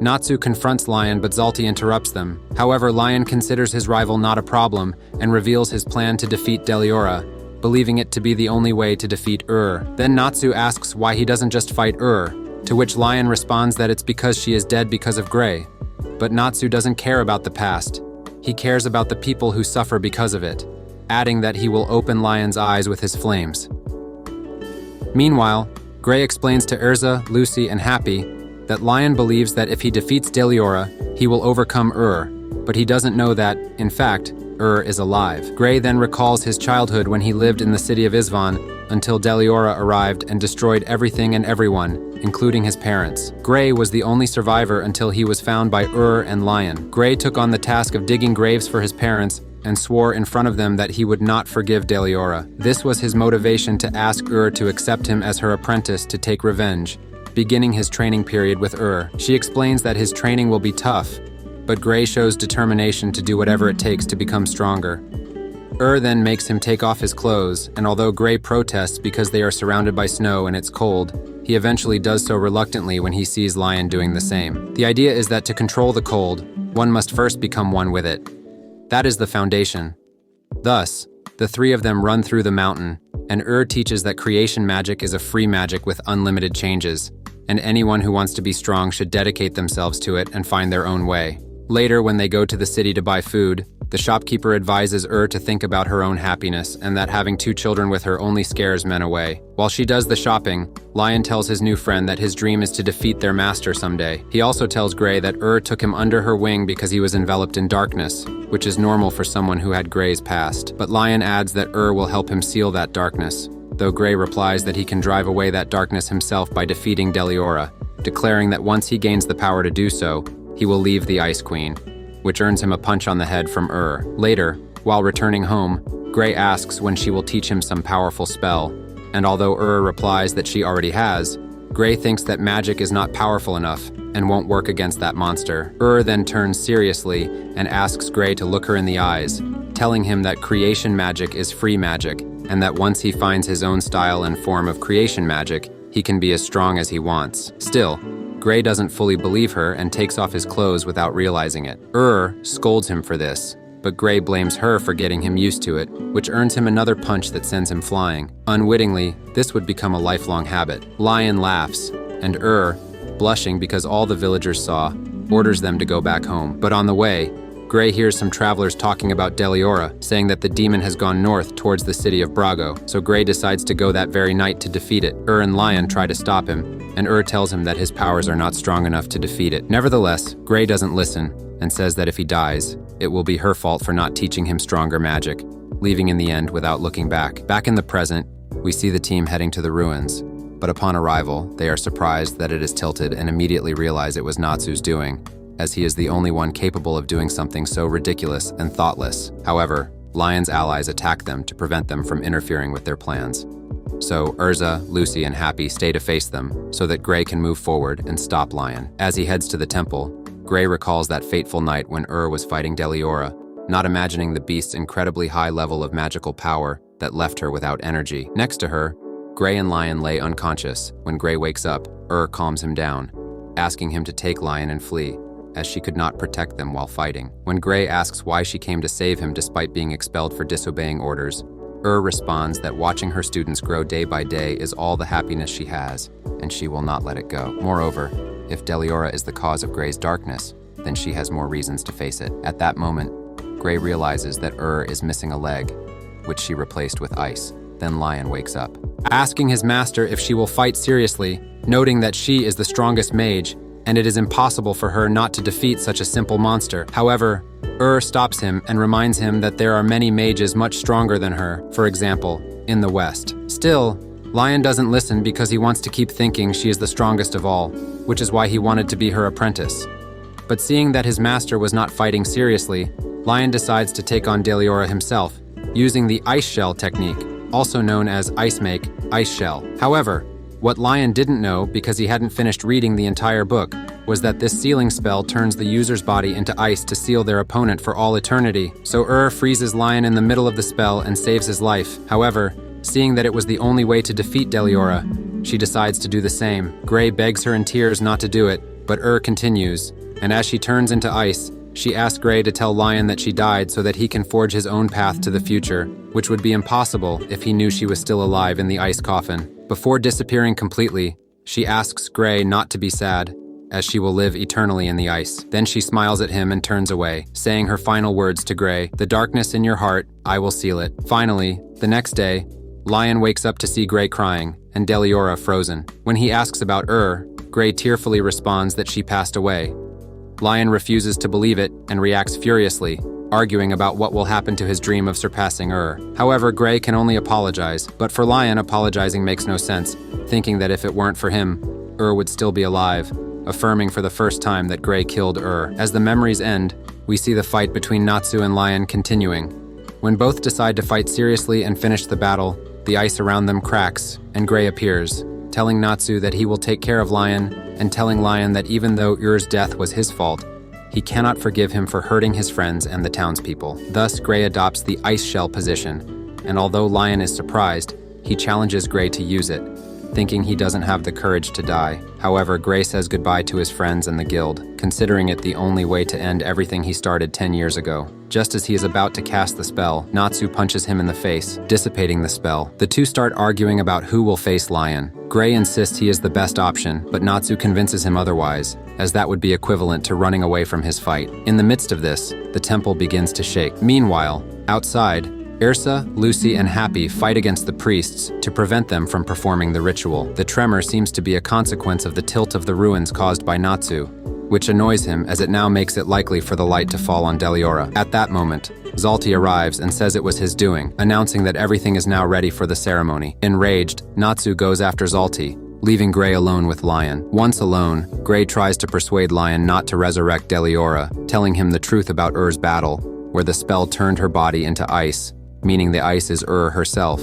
A: Natsu confronts Lion, but Zalti interrupts them. However, Lion considers his rival not a problem and reveals his plan to defeat Deliora, believing it to be the only way to defeat Then Natsu asks why he doesn't just fight to which Lion responds that it's because she is dead because of Gray. But Natsu doesn't care about the past. He cares about the people who suffer because of it, adding that he will open Lion's eyes with his flames. Meanwhile, Gray explains to Erza, Lucy, and Happy that Lion believes that if he defeats Deliora, he will overcome but he doesn't know that, in fact, is alive. Gray then recalls his childhood when he lived in the city of Isvan until Deliora arrived and destroyed everything and everyone, including his parents. Gray was the only survivor until he was found by and Lion. Gray took on the task of digging graves for his parents, and swore in front of them that he would not forgive Deliora. This was his motivation to ask to accept him as her apprentice to take revenge, beginning his training period with She explains that his training will be tough, but Gray shows determination to do whatever it takes to become stronger. Then makes him take off his clothes, and although Gray protests because they are surrounded by snow and it's cold, he eventually does so reluctantly when he sees Lion doing the same. The idea is that to control the cold, one must first become one with it. That is the foundation. Thus, the three of them run through the mountain, and teaches that creation magic is a free magic with unlimited changes, and anyone who wants to be strong should dedicate themselves to it and find their own way. Later, when they go to the city to buy food, the shopkeeper advises to think about her own happiness and that having 2 children with her only scares men away. While she does the shopping, Lion tells his new friend that his dream is to defeat their master someday. He also tells Gray that took him under her wing because he was enveloped in darkness, which is normal for someone who had Gray's past. But Lion adds that will help him seal that darkness, though Gray replies that he can drive away that darkness himself by defeating Deliora, declaring that once he gains the power to do so, he will leave the Ice Queen, which earns him a punch on the head from Later, while returning home, Gray asks when she will teach him some powerful spell, and although replies that she already has, Gray thinks that magic is not powerful enough and won't work against that monster. Then turns seriously and asks Gray to look her in the eyes, telling him that creation magic is free magic, and that once he finds his own style and form of creation magic, he can be as strong as he wants. Still, Gray doesn't fully believe her and takes off his clothes without realizing it. Scolds him for this, but Gray blames her for getting him used to it, which earns him another punch that sends him flying. Unwittingly, this would become a lifelong habit. Lion laughs, and blushing because all the villagers saw, orders them to go back home. But on the way, Gray hears some travelers talking about Deliora, saying that the demon has gone north towards the city of Brago, so Gray decides to go that very night to defeat it. And Lion try to stop him, and tells him that his powers are not strong enough to defeat it. Nevertheless, Gray doesn't listen, and says that if he dies, it will be her fault for not teaching him stronger magic, leaving in the end without looking back. Back in the present, we see the team heading to the ruins, but upon arrival, they are surprised that it is tilted and immediately realize it was Natsu's doing, as he is the only one capable of doing something so ridiculous and thoughtless. However, Lion's allies attack them to prevent them from interfering with their plans. So Urza, Lucy, and Happy stay to face them so that Gray can move forward and stop Lion. As he heads to the temple, Gray recalls that fateful night when was fighting Deliora, not imagining the beast's incredibly high level of magical power that left her without energy. Next to her, Gray and Lion lay unconscious. When Gray wakes up, calms him down, asking him to take Lion and flee, as she could not protect them while fighting. When Gray asks why she came to save him despite being expelled for disobeying orders, responds that watching her students grow day by day is all the happiness she has, and she will not let it go. Moreover, if Deliora is the cause of Gray's darkness, then she has more reasons to face it. At that moment, Gray realizes that is missing a leg, which she replaced with ice. Then Lion wakes up, asking his master if she will fight seriously, noting that she is the strongest mage, and it is impossible for her not to defeat such a simple monster. However, stops him and reminds him that there are many mages much stronger than her, for example, in the West. Still, Lion doesn't listen because he wants to keep thinking she is the strongest of all, which is why he wanted to be her apprentice. But seeing that his master was not fighting seriously, Lion decides to take on Deliora himself, using the ice shell technique, also known as ice make, ice shell. However, what Lion didn't know, because he hadn't finished reading the entire book, was that this sealing spell turns the user's body into ice to seal their opponent for all eternity. So freezes Lion in the middle of the spell and saves his life. However, seeing that it was the only way to defeat Deliora, she decides to do the same. Gray begs her in tears not to do it, but continues, and as she turns into ice, she asks Gray to tell Lion that she died so that he can forge his own path to the future, which would be impossible if he knew she was still alive in the ice coffin. Before disappearing completely, she asks Gray not to be sad, as she will live eternally in the ice. Then she smiles at him and turns away, saying her final words to Gray, "The darkness in your heart, I will seal it." Finally, the next day, Lion wakes up to see Gray crying, and Deliora frozen. When he asks about Gray tearfully responds that she passed away. Lion refuses to believe it and reacts furiously, arguing about what will happen to his dream of surpassing However, Gray can only apologize, but for Lion, apologizing makes no sense, thinking that if it weren't for him, would still be alive, affirming for the first time that Gray killed As the memories end, we see the fight between Natsu and Lion continuing. When both decide to fight seriously and finish the battle, the ice around them cracks, and Gray appears, telling Natsu that he will take care of Lion, and telling Lion that even though Ur's death was his fault, he cannot forgive him for hurting his friends and the townspeople. Thus, Gray adopts the ice shell position, and although Lion is surprised, he challenges Gray to use it, thinking he doesn't have the courage to die. However, Gray says goodbye to his friends and the guild, considering it the only way to end everything he started 10 years ago. Just as he is about to cast the spell, Natsu punches him in the face, dissipating the spell. The two start arguing about who will face Lion. Gray insists he is the best option, but Natsu convinces him otherwise, as that would be equivalent to running away from his fight. In the midst of this, the temple begins to shake. Meanwhile, outside, Ursa, Lucy, and Happy fight against the priests to prevent them from performing the ritual. The tremor seems to be a consequence of the tilt of the ruins caused by Natsu, which annoys him as it now makes it likely for the light to fall on Deliora. At that moment, Zalti arrives and says it was his doing, announcing that everything is now ready for the ceremony. Enraged, Natsu goes after Zalti, leaving Gray alone with Lion. Once alone, Gray tries to persuade Lion not to resurrect Deliora, telling him the truth about Ur's battle, where the spell turned her body into ice, meaning the ice is herself,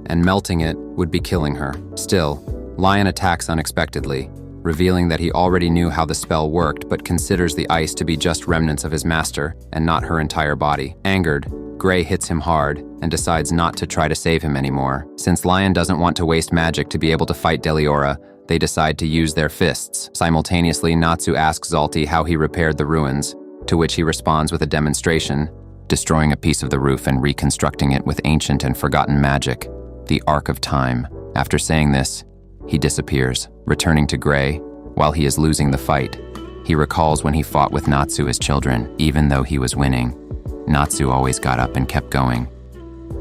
A: and melting it would be killing her. Still, Lion attacks unexpectedly, revealing that he already knew how the spell worked but considers the ice to be just remnants of his master and not her entire body. Angered, Gray hits him hard and decides not to try to save him anymore. Since Lion doesn't want to waste magic to be able to fight Deliora, they decide to use their fists. Simultaneously, Natsu asks Zalti how he repaired the ruins, to which he responds with a demonstration, destroying a piece of the roof and reconstructing it with ancient and forgotten magic, the Arc of Time. After saying this, he disappears, returning to Gray while he is losing the fight. He recalls when he fought with Natsu as children. Even though he was winning, Natsu always got up and kept going.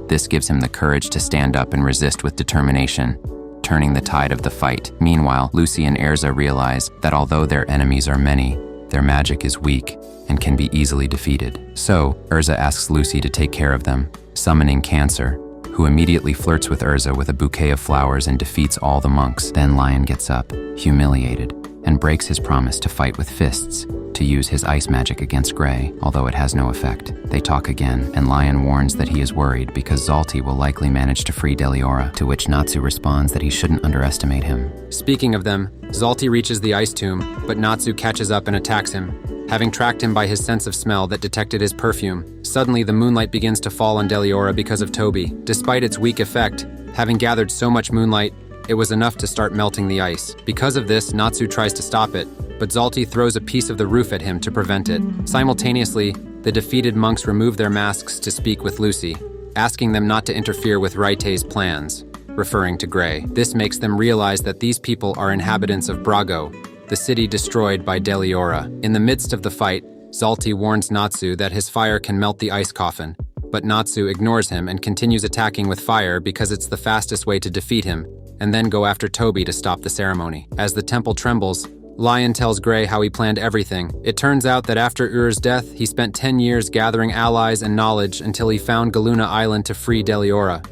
A: This gives him the courage to stand up and resist with determination, turning the tide of the fight. Meanwhile, Lucy and Erza realize that although their enemies are many, their magic is weak and can be easily defeated. So, Erza asks Lucy to take care of them, summoning Cancer, who immediately flirts with Erza with a bouquet of flowers and defeats all the monks. Then Lion gets up, humiliated, and breaks his promise to fight with fists, to use his ice magic against Gray, although it has no effect. They talk again, and Lion warns that he is worried because Zalti will likely manage to free Deliora, to which Natsu responds that he shouldn't underestimate him. Speaking of them, Zalti reaches the ice tomb, but Natsu catches up and attacks him, having tracked him by his sense of smell that detected his perfume. Suddenly, the moonlight begins to fall on Deliora because of Toby. Despite its weak effect, having gathered so much moonlight, it was enough to start melting the ice. Because of this, Natsu tries to stop it, but Zalti throws a piece of the roof at him to prevent it. Simultaneously, the defeated monks remove their masks to speak with Lucy, asking them not to interfere with Raite's plans, referring to Gray. This makes them realize that these people are inhabitants of Brago, the city destroyed by Deliora. In the midst of the fight, Zalti warns Natsu that his fire can melt the ice coffin, but Natsu ignores him and continues attacking with fire because it's the fastest way to defeat him, and then go after Toby to stop the ceremony. As the temple trembles, Lion tells Gray how he planned everything. It turns out that after Ur's death, he spent 10 years gathering allies and knowledge until he found Galuna Island to free Deliora.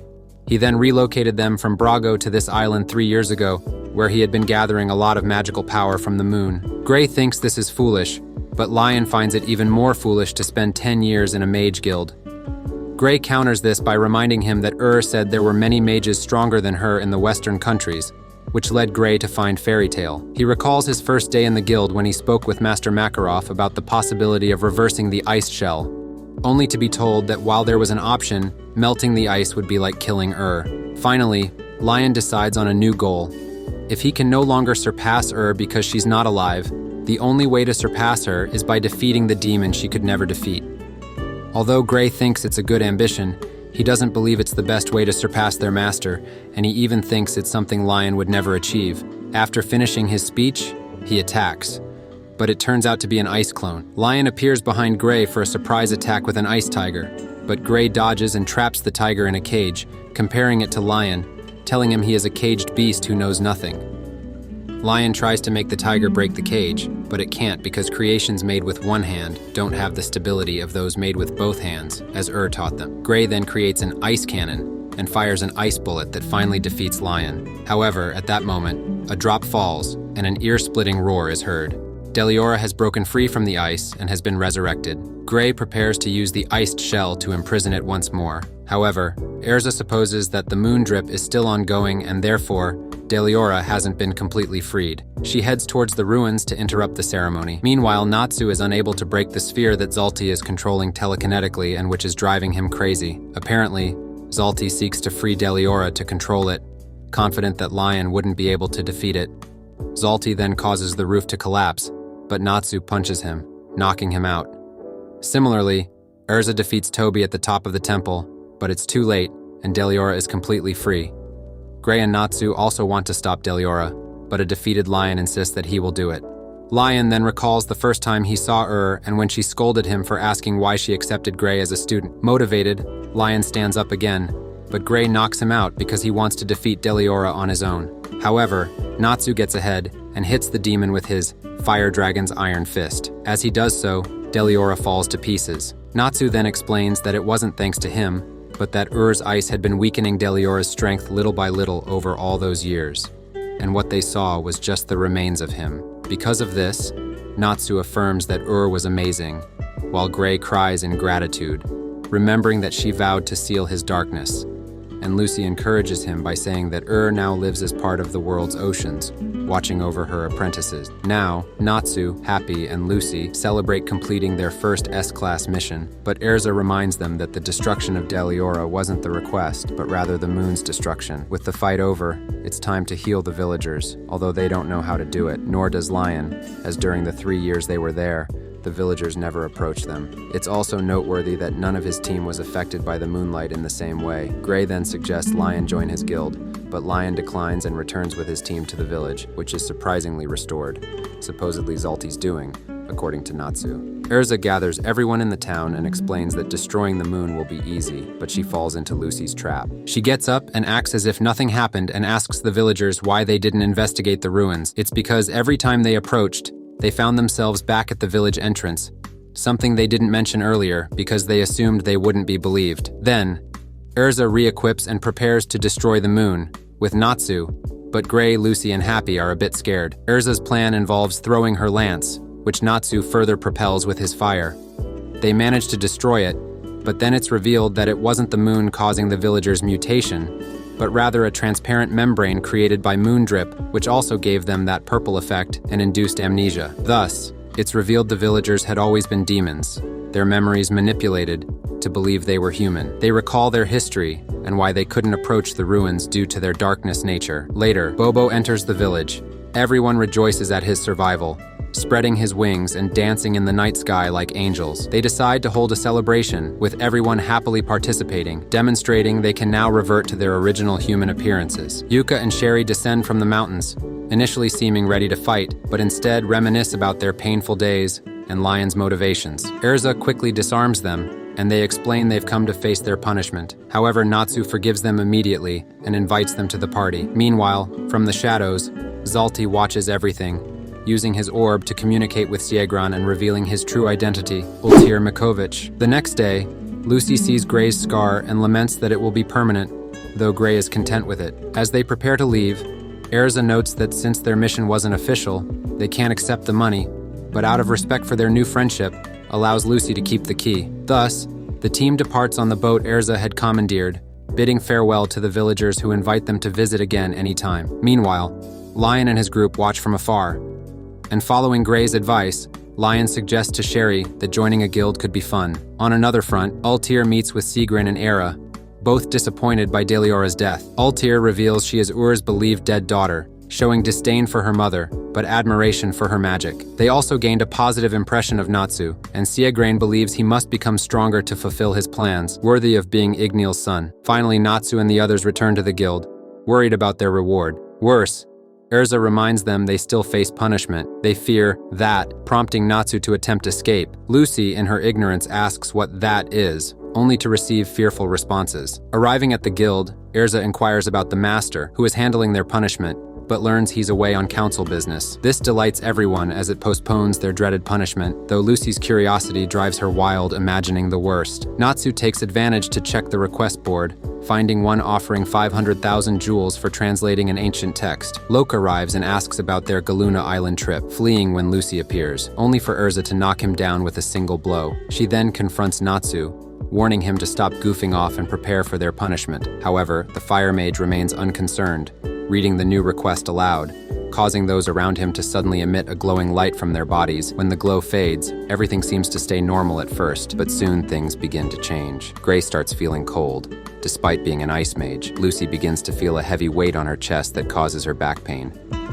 A: He then relocated them from Brago to this island 3 years ago, where he had been gathering a lot of magical power from the moon. Gray thinks this is foolish, but Lion finds it even more foolish to spend 10 years in a mage guild. Gray counters this by reminding him that said there were many mages stronger than her in the western countries, which led Gray to find Fairy Tail. He recalls his first day in the guild when he spoke with Master Makarov about the possibility of reversing the ice shell, only to be told that while there was an option, melting the ice would be like killing Finally, Lion decides on a new goal. If he can no longer surpass because she's not alive, the only way to surpass her is by defeating the demon she could never defeat. Although Gray thinks it's a good ambition, he doesn't believe it's the best way to surpass their master, and he even thinks it's something Lion would never achieve. After finishing his speech, he attacks, but it turns out to be an ice clone. Lion appears behind Gray for a surprise attack with an ice tiger, but Gray dodges and traps the tiger in a cage, comparing it to Lion, telling him he is a caged beast who knows nothing. Lion tries to make the tiger break the cage, but it can't because creations made with one hand don't have the stability of those made with both hands, as taught them. Gray then creates an ice cannon and fires an ice bullet that finally defeats Lion. However, at that moment, a drop falls and an ear-splitting roar is heard. Deliora has broken free from the ice and has been resurrected. Gray prepares to use the iced shell to imprison it once more. However, Erza supposes that the moon drip is still ongoing and therefore, Deliora hasn't been completely freed. She heads towards the ruins to interrupt the ceremony. Meanwhile, Natsu is unable to break the sphere that Zalti is controlling telekinetically and which is driving him crazy. Apparently, Zalti seeks to free Deliora to control it, confident that Lion wouldn't be able to defeat it. Zalti then causes the roof to collapse, but Natsu punches him, knocking him out. Similarly, Erza defeats Toby at the top of the temple, but it's too late, and Deliora is completely free. Gray and Natsu also want to stop Deliora, but a defeated Lion insists that he will do it. Lion then recalls the first time he saw and when she scolded him for asking why she accepted Gray as a student. Motivated, Lion stands up again, but Gray knocks him out because he wants to defeat Deliora on his own. However, Natsu gets ahead and hits the demon with his Fire Dragon's Iron Fist. As he does so, Deliora falls to pieces. Natsu then explains that it wasn't thanks to him, but that ice had been weakening Deliora's strength little by little over all those years, and what they saw was just the remains of him. Because of this, Natsu affirms that was amazing, while Gray cries in gratitude, remembering that she vowed to seal his darkness, and Lucy encourages him by saying that now lives as part of the world's oceans, watching over her apprentices. Now, Natsu, Happy, and Lucy celebrate completing their first S-Class mission, but Erza reminds them that the destruction of Deliora wasn't the request, but rather the moon's destruction. With the fight over, it's time to heal the villagers, although they don't know how to do it, nor does Lion, as during the 3 years they were there, the villagers never approached them. It's also noteworthy that none of his team was affected by the moonlight in the same way. Gray then suggests Lion join his guild, but Lion declines and returns with his team to the village, which is surprisingly restored, supposedly Zalti's doing, according to Natsu. Erza gathers everyone in the town and explains that destroying the moon will be easy, but she falls into Lucy's trap. She gets up and acts as if nothing happened and asks the villagers why they didn't investigate the ruins. It's because every time they approached, they found themselves back at the village entrance, something they didn't mention earlier because they assumed they wouldn't be believed. Then, Erza re-equips and prepares to destroy the moon, with Natsu, but Gray, Lucy, and Happy are a bit scared. Erza's plan involves throwing her lance, which Natsu further propels with his fire. They manage to destroy it, but then it's revealed that it wasn't the moon causing the villagers' mutation, but rather a transparent membrane created by moon drip, which also gave them that purple effect and induced amnesia. Thus, it's revealed the villagers had always been demons, their memories manipulated to believe they were human. They recall their history and why they couldn't approach the ruins due to their darkness nature. Later, Bobo enters the village. Everyone rejoices at his survival, spreading his wings and dancing in the night sky like angels. They decide to hold a celebration, with everyone happily participating, demonstrating they can now revert to their original human appearances. Yuka and Sherry descend from the mountains, initially seeming ready to fight, but instead reminisce about their painful days and Lion's motivations. Erza quickly disarms them, and they explain they've come to face their punishment. However, Natsu forgives them immediately and invites them to the party. Meanwhile, from the shadows, Zalti watches everything, using his orb to communicate with Siegran and revealing his true identity, Ultir Makovich. The next day, Lucy sees Gray's scar and laments that it will be permanent, though Gray is content with it. As they prepare to leave, Erza notes that since their mission wasn't official, they can't accept the money, but out of respect for their new friendship, allows Lucy to keep the key. Thus, the team departs on the boat Erza had commandeered, bidding farewell to the villagers who invite them to visit again anytime. Meanwhile, Lion and his group watch from afar, and following Gray's advice, Lion suggests to Sherry that joining a guild could be fun. On another front, Ultir meets with Sigrin and Era, both disappointed by Deliora's death. Ultir reveals she is Ur's believed dead daughter, showing disdain for her mother, but admiration for her magic. They also gained a positive impression of Natsu, and Siegran believes he must become stronger to fulfill his plans, worthy of being Ignil's son. Finally, Natsu and the others return to the guild, worried about their reward. Worse, Erza reminds them they still face punishment. They fear that, prompting Natsu to attempt escape. Lucy, in her ignorance, asks what that is, only to receive fearful responses. Arriving at the guild, Erza inquires about the master, who is handling their punishment, but learns he's away on council business. This delights everyone as it postpones their dreaded punishment, though Lucy's curiosity drives her wild, imagining the worst. Natsu takes advantage to check the request board, finding one offering 500,000 jewels for translating an ancient text. Locke arrives and asks about their Galuna Island trip, fleeing when Lucy appears, only for Urza to knock him down with a single blow. She then confronts Natsu, warning him to stop goofing off and prepare for their punishment. However, the fire mage remains unconcerned, reading the new request aloud, causing those around him to suddenly emit a glowing light from their bodies. When the glow fades, everything seems to stay normal at first, but soon things begin to change. Gray starts feeling cold. Despite being an ice mage, Lucy begins to feel a heavy weight on her chest that causes her back pain.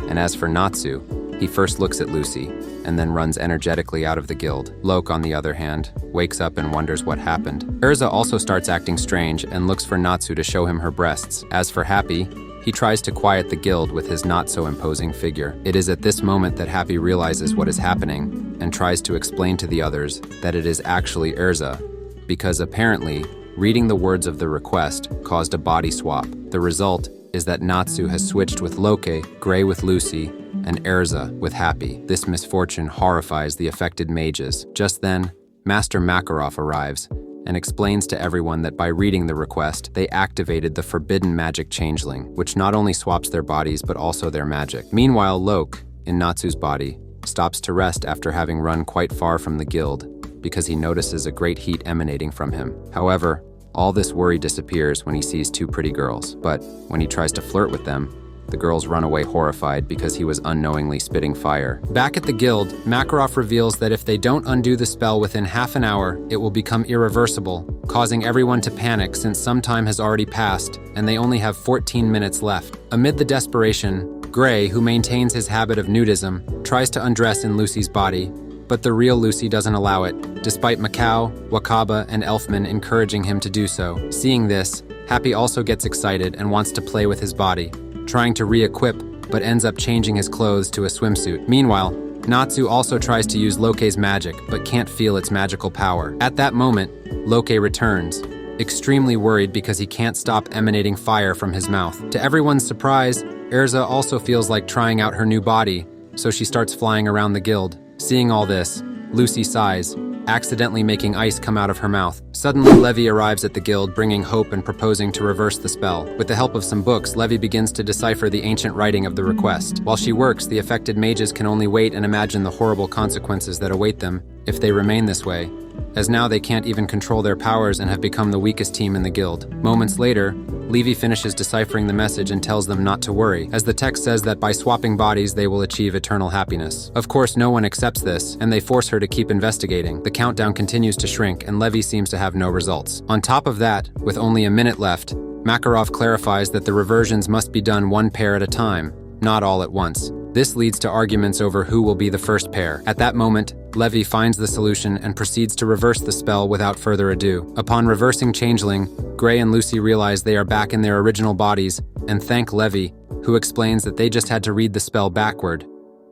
A: And as for Natsu, he first looks at Lucy, and then runs energetically out of the guild. Locke, on the other hand, wakes up and wonders what happened. Urza also starts acting strange and looks for Natsu to show him her breasts. As for Happy, he tries to quiet the guild with his not-so-imposing figure. It is at this moment that Happy realizes what is happening and tries to explain to the others that it is actually Urza, because apparently, reading the words of the request caused a body swap. The result is that Natsu has switched with Locke, Gray with Lucy, and Urza with Happy. This misfortune horrifies the affected mages. Just then, Master Makarov arrives and explains to everyone that by reading the request, they activated the forbidden magic changeling, which not only swaps their bodies but also their magic. Meanwhile, Locke, in Natsu's body, stops to rest after having run quite far from the guild because he notices a great heat emanating from him. However, all this worry disappears when he sees two pretty girls, but when he tries to flirt with them, the girls run away horrified because he was unknowingly spitting fire. Back at the guild, Makarov reveals that if they don't undo the spell within half an hour, it will become irreversible, causing everyone to panic since some time has already passed and they only have 14 minutes left. Amid the desperation, Gray, who maintains his habit of nudism, tries to undress in Lucy's body, but the real Lucy doesn't allow it, despite Macau, Wakaba, and Elfman encouraging him to do so. Seeing this, Happy also gets excited and wants to play with his body, trying to re-equip, but ends up changing his clothes to a swimsuit. Meanwhile, Natsu also tries to use Loke's magic, but can't feel its magical power. At that moment, Loke returns, extremely worried because he can't stop emanating fire from his mouth. To everyone's surprise, Urza also feels like trying out her new body, so she starts flying around the guild. Seeing all this, Lucy sighs, accidentally making ice come out of her mouth. Suddenly, Levi arrives at the guild, bringing hope and proposing to reverse the spell. With the help of some books, Levi begins to decipher the ancient writing of the request. While she works, the affected mages can only wait and imagine the horrible consequences that await them if they remain this way, as now they can't even control their powers and have become the weakest team in the guild. Moments later, Levi finishes deciphering the message and tells them not to worry, as the text says that by swapping bodies they will achieve eternal happiness. Of course, no one accepts this, and they force her to keep investigating. The countdown continues to shrink, and Levi seems to have no results. On top of that, with only a minute left, Makarov clarifies that the reversions must be done one pair at a time, not all at once. This leads to arguments over who will be the first pair. At that moment, Levi finds the solution and proceeds to reverse the spell without further ado. Upon reversing Changeling, Gray and Lucy realize they are back in their original bodies and thank Levi, who explains that they just had to read the spell backward.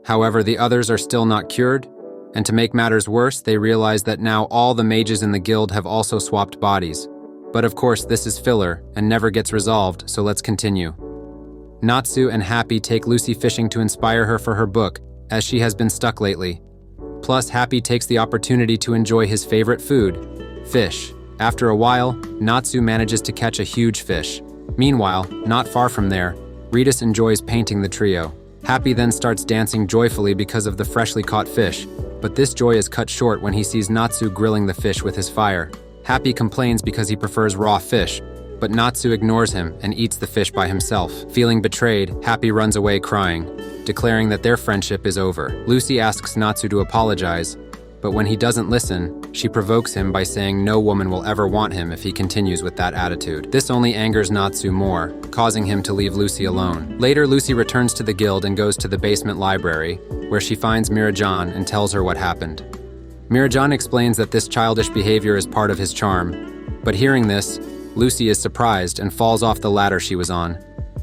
A: However, the others are still not cured, and to make matters worse, they realize that now all the mages in the guild have also swapped bodies. But of course, this is filler and never gets resolved, so let's continue. Natsu and Happy take Lucy fishing to inspire her for her book, as she has been stuck lately. Plus, Happy takes the opportunity to enjoy his favorite food, fish. After a while, Natsu manages to catch a huge fish. Meanwhile, not far from there, Ritas enjoys painting the trio. Happy then starts dancing joyfully because of the freshly caught fish, but this joy is cut short when he sees Natsu grilling the fish with his fire. Happy complains because he prefers raw fish, but Natsu ignores him and eats the fish by himself. Feeling betrayed, Happy runs away crying, declaring that their friendship is over. Lucy asks Natsu to apologize, but when he doesn't listen, she provokes him by saying no woman will ever want him if he continues with that attitude. This only angers Natsu more, causing him to leave Lucy alone. Later, Lucy returns to the guild and goes to the basement library, where she finds Mirajan and tells her what happened. Mirajan explains that this childish behavior is part of his charm, but hearing this, Lucy is surprised and falls off the ladder she was on,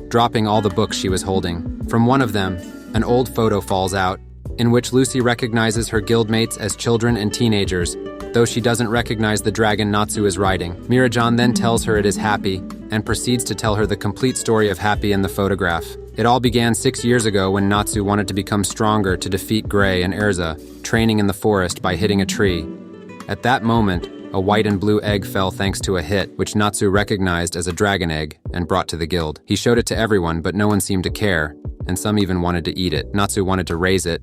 A: dropping all the books she was holding. From one of them, an old photo falls out, in which Lucy recognizes her guildmates as children and teenagers, though she doesn't recognize the dragon Natsu is riding. Mirajan then tells her it is Happy, and proceeds to tell her the complete story of Happy in the photograph. It all began 6 years ago when Natsu wanted to become stronger to defeat Gray and Erza, training in the forest by hitting a tree. At that moment, a white and blue egg fell thanks to a hit, which Natsu recognized as a dragon egg and brought to the guild. He showed it to everyone, but no one seemed to care, and some even wanted to eat it. Natsu wanted to raise it,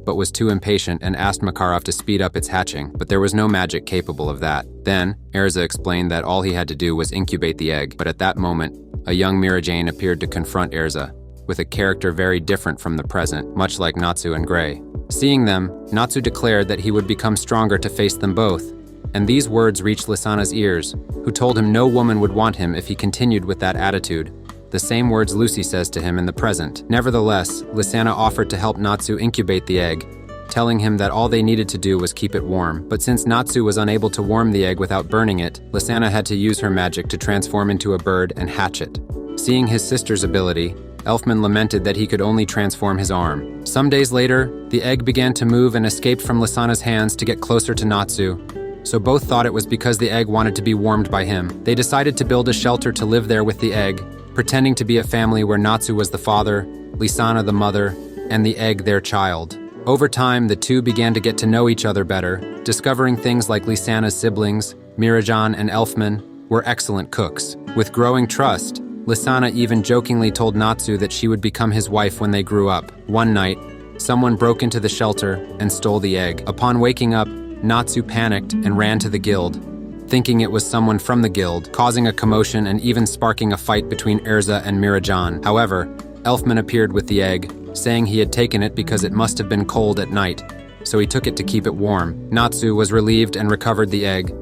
A: but was too impatient and asked Makarov to speed up its hatching, but there was no magic capable of that. Then, Erza explained that all he had to do was incubate the egg, but at that moment, a young Mira Jane appeared to confront Erza, with a character very different from the present, much like Natsu and Gray. Seeing them, Natsu declared that he would become stronger to face them both, and these words reached Lisana's ears, who told him no woman would want him if he continued with that attitude. The same words Lucy says to him in the present. Nevertheless, Lisana offered to help Natsu incubate the egg, telling him that all they needed to do was keep it warm. But since Natsu was unable to warm the egg without burning it, Lisana had to use her magic to transform into a bird and hatch it. Seeing his sister's ability, Elfman lamented that he could only transform his arm. Some days later, the egg began to move and escaped from Lisana's hands to get closer to Natsu, so both thought it was because the egg wanted to be warmed by him. They decided to build a shelter to live there with the egg, pretending to be a family where Natsu was the father, Lisana the mother, and the egg their child. Over time, the two began to get to know each other better, discovering things like Lisana's siblings, Mirajan and Elfman, were excellent cooks. With growing trust, Lisana even jokingly told Natsu that she would become his wife when they grew up. One night, someone broke into the shelter and stole the egg. Upon waking up, Natsu panicked and ran to the guild, thinking it was someone from the guild, causing a commotion and even sparking a fight between Erza and Mirajan. However, Elfman appeared with the egg, saying he had taken it because it must have been cold at night, so he took it to keep it warm. Natsu was relieved and recovered the egg.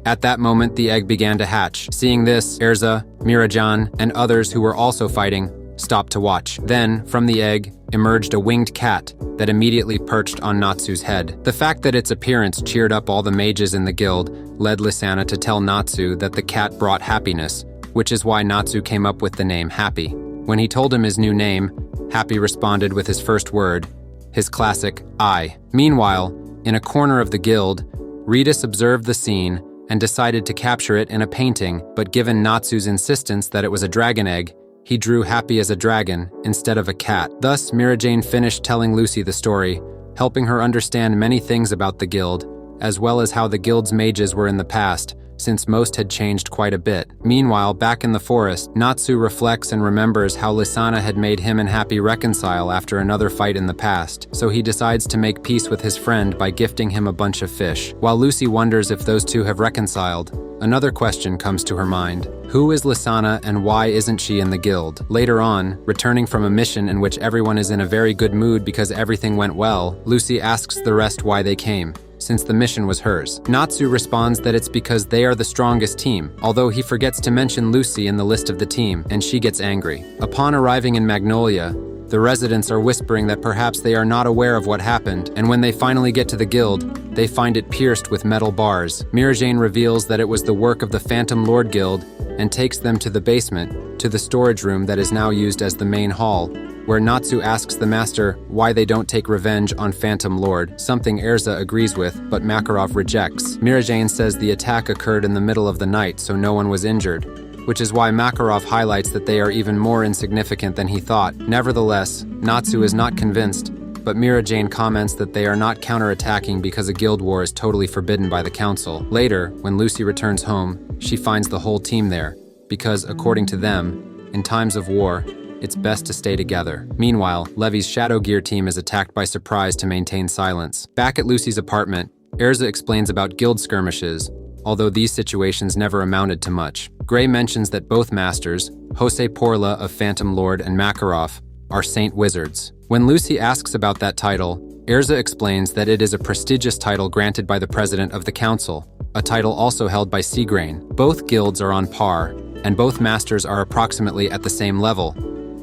A: At that moment, the egg began to hatch. Seeing this, Erza, Mirajan, and others who were also fighting stopped to watch. Then, from the egg, emerged a winged cat that immediately perched on Natsu's head. The fact that its appearance cheered up all the mages in the guild led Lisana to tell Natsu that the cat brought happiness, which is why Natsu came up with the name Happy. When he told him his new name, Happy responded with his first word, his classic I. Meanwhile, in a corner of the guild, Ritas observed the scene and decided to capture it in a painting, but given Natsu's insistence that it was a dragon egg, he drew Happy as a dragon instead of a cat. Thus, Mirajane finished telling Lucy the story, helping her understand many things about the guild, as well as how the guild's mages were in the past, since most had changed quite a bit. Meanwhile, back in the forest, Natsu reflects and remembers how Lisana had made him and Happy reconcile after another fight in the past, so he decides to make peace with his friend by gifting him a bunch of fish. While Lucy wonders if those two have reconciled, another question comes to her mind. Who is Lisana and why isn't she in the guild? Later on, returning from a mission in which everyone is in a very good mood because everything went well, Lucy asks the rest why they came, since the mission was hers. Natsu responds that it's because they are the strongest team, although he forgets to mention Lucy in the list of the team, and she gets angry. Upon arriving in Magnolia, the residents are whispering that perhaps they are not aware of what happened, and when they finally get to the guild, they find it pierced with metal bars. Mirajane reveals that it was the work of the Phantom Lord Guild and takes them to the basement, to the storage room that is now used as the main hall, where Natsu asks the master why they don't take revenge on Phantom Lord, something Erza agrees with, but Makarov rejects. Mirajane says the attack occurred in the middle of the night, so no one was injured, which is why Makarov highlights that they are even more insignificant than he thought. Nevertheless, Natsu is not convinced, but Mirajane comments that they are not counterattacking because a guild war is totally forbidden by the council. Later, when Lucy returns home, she finds the whole team there, because, according to them, in times of war, it's best to stay together. Meanwhile, Levy's Shadow Gear team is attacked by surprise to maintain silence. Back at Lucy's apartment, Erza explains about guild skirmishes, although these situations never amounted to much. Gray mentions that both masters, Jose Porla of Phantom Lord and Makarov, are Saint Wizards. When Lucy asks about that title, Erza explains that it is a prestigious title granted by the president of the council, a title also held by Seagrain. Both guilds are on par, and both masters are approximately at the same level,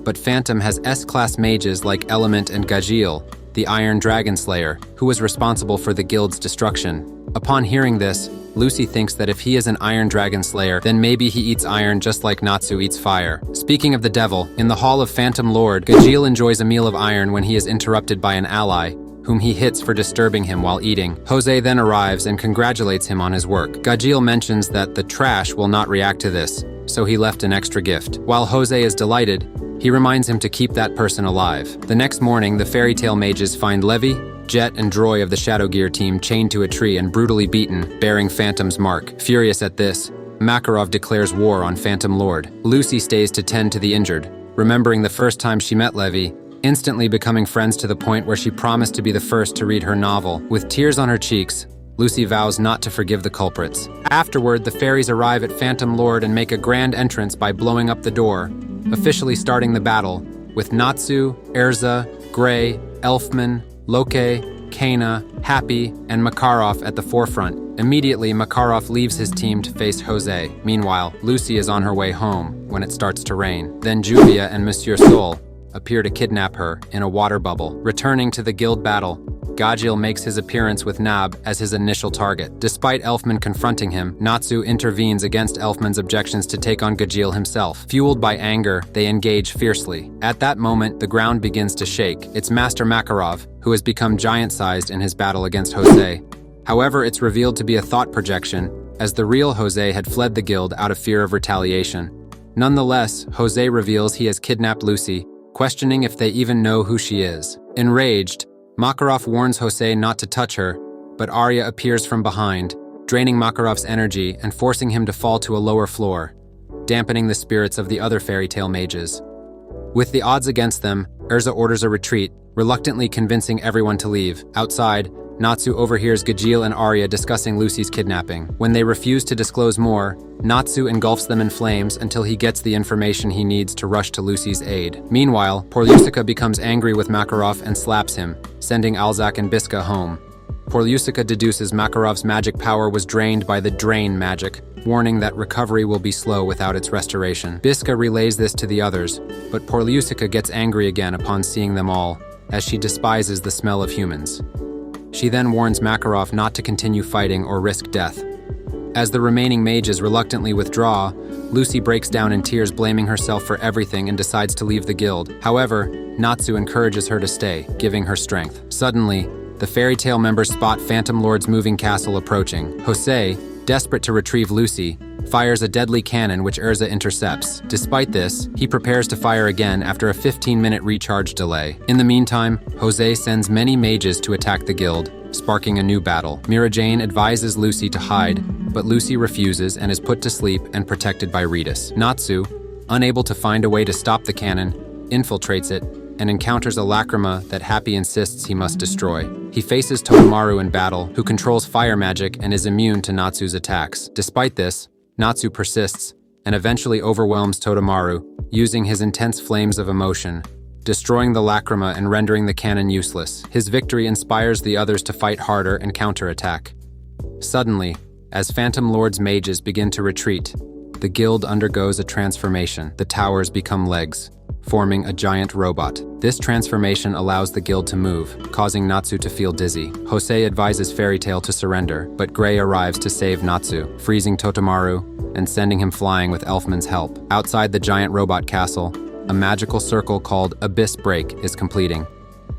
A: but Phantom has S-class mages like Element and Gajil, the Iron Dragon Slayer, who was responsible for the guild's destruction. Upon hearing this, Lucy thinks that if he is an Iron Dragon Slayer, then maybe he eats iron just like Natsu eats fire. Speaking of the devil, in the Hall of Phantom Lord, Gajil enjoys a meal of iron when he is interrupted by an ally, whom he hits for disturbing him while eating. Jose then arrives and congratulates him on his work. Gajil mentions that the trash will not react to this, so he left an extra gift. While Jose is delighted, He reminds him to keep that person alive. The next morning, the fairy tale mages find Levi, Jet, and Droy of the Shadow Gear team chained to a tree and brutally beaten, bearing Phantom's mark. Furious at this, Makarov declares war on Phantom Lord. Lucy stays to tend to the injured, remembering the first time she met Levi, instantly becoming friends to the point where she promised to be the first to read her novel. With tears on her cheeks, Lucy vows not to forgive the culprits. Afterward, the fairies arrive at Phantom Lord and make a grand entrance by blowing up the door, officially starting the battle, with Natsu, Erza, Gray, Elfman, Loke, Kana, Happy, and Makarov at the forefront. Immediately, Makarov leaves his team to face Jose. Meanwhile, Lucy is on her way home when it starts to rain. Then Juvia and Monsieur Sol appear to kidnap her in a water bubble. Returning to the guild battle, Gajil makes his appearance with Nab as his initial target. Despite Elfman confronting him, Natsu intervenes against Elfman's objections to take on Gajil himself. Fueled by anger, they engage fiercely. At that moment, the ground begins to shake. It's Master Makarov, who has become giant-sized in his battle against Jose. However, it's revealed to be a thought projection, as the real Jose had fled the guild out of fear of retaliation. Nonetheless, Jose reveals he has kidnapped Lucy, questioning if they even know who she is. Enraged, Makarov warns Jose not to touch her, but Arya appears from behind, draining Makarov's energy and forcing him to fall to a lower floor, dampening the spirits of the other fairy tale mages. With the odds against them, Erza orders a retreat, reluctantly convincing everyone to leave. Outside, Natsu overhears Gajil and Arya discussing Lucy's kidnapping. When they refuse to disclose more, Natsu engulfs them in flames until he gets the information he needs to rush to Lucy's aid. Meanwhile, Porlyusica becomes angry with Makarov and slaps him, sending Alzak and Biska home. Porlyusica deduces Makarov's magic power was drained by the Drain magic, warning that recovery will be slow without its restoration. Biska relays this to the others, but Porlyusica gets angry again upon seeing them all, as she despises the smell of humans. She then warns Makarov not to continue fighting or risk death. As the remaining mages reluctantly withdraw, Lucy breaks down in tears, blaming herself for everything and decides to leave the guild. However, Natsu encourages her to stay, giving her strength. Suddenly, the fairy tale members spot Phantom Lord's moving castle approaching. Jose, desperate to retrieve Lucy, fires a deadly cannon which Erza intercepts. Despite this, he prepares to fire again after a 15-minute recharge delay. In the meantime, Jose sends many mages to attack the guild, sparking a new battle. Mira Jane advises Lucy to hide, but Lucy refuses and is put to sleep and protected by Ritus. Natsu, unable to find a way to stop the cannon, infiltrates it and encounters a lacrima that Happy insists he must destroy. He faces Totemaru in battle, who controls fire magic and is immune to Natsu's attacks. Despite this, Natsu persists and eventually overwhelms Totemaru, using his intense flames of emotion, destroying the lacrima and rendering the cannon useless. His victory inspires the others to fight harder and counterattack. Suddenly, as Phantom Lord's mages begin to retreat, the guild undergoes a transformation. The towers become legs, forming a giant robot. This transformation allows the guild to move, causing Natsu to feel dizzy. Jose advises Fairy Tail to surrender, but Gray arrives to save Natsu, freezing Totemaru and sending him flying with Elfman's help. Outside the giant robot castle, a magical circle called Abyss Break is completing.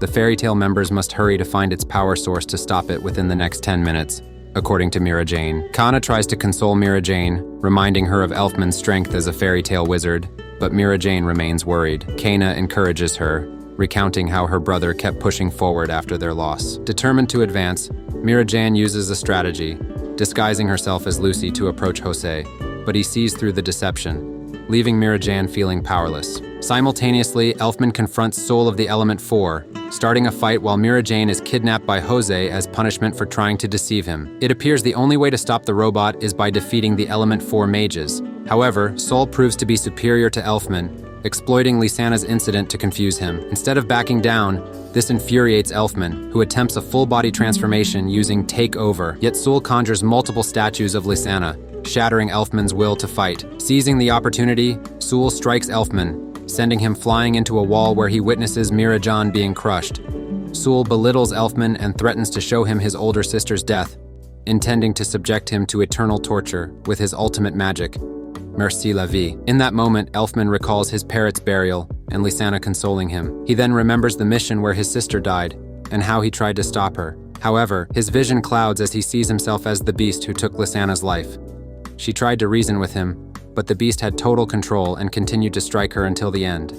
A: The Fairy Tail members must hurry to find its power source to stop it within the next 10 minutes, according to Mira Jane. Kana tries to console Mira Jane, reminding her of Elfman's strength as a fairy tale wizard, but Mira Jane remains worried. Kana encourages her, recounting how her brother kept pushing forward after their loss. Determined to advance, Mira Jane uses a strategy, disguising herself as Lucy to approach Jose, but he sees through the deception, leaving Mira Jane feeling powerless. Simultaneously, Elfman confronts Soul of the Element 4, starting a fight while Mira Jane is kidnapped by Jose as punishment for trying to deceive him. It appears the only way to stop the robot is by defeating the Element 4 mages. However, Soul proves to be superior to Elfman, exploiting Lysana's incident to confuse him. Instead of backing down, this infuriates Elfman, who attempts a full-body transformation using Take Over, yet Soul conjures multiple statues of Lysana, shattering Elfman's will to fight. Seizing the opportunity, Soul strikes Elfman, sending him flying into a wall where he witnesses Mirajan being crushed. Soul belittles Elfman and threatens to show him his older sister's death, intending to subject him to eternal torture with his ultimate magic, Merci la vie. In that moment, Elfman recalls his parrot's burial and Lysana consoling him. He then remembers the mission where his sister died and how he tried to stop her. However, his vision clouds as he sees himself as the beast who took Lysana's life. She tried to reason with him, but the beast had total control and continued to strike her until the end.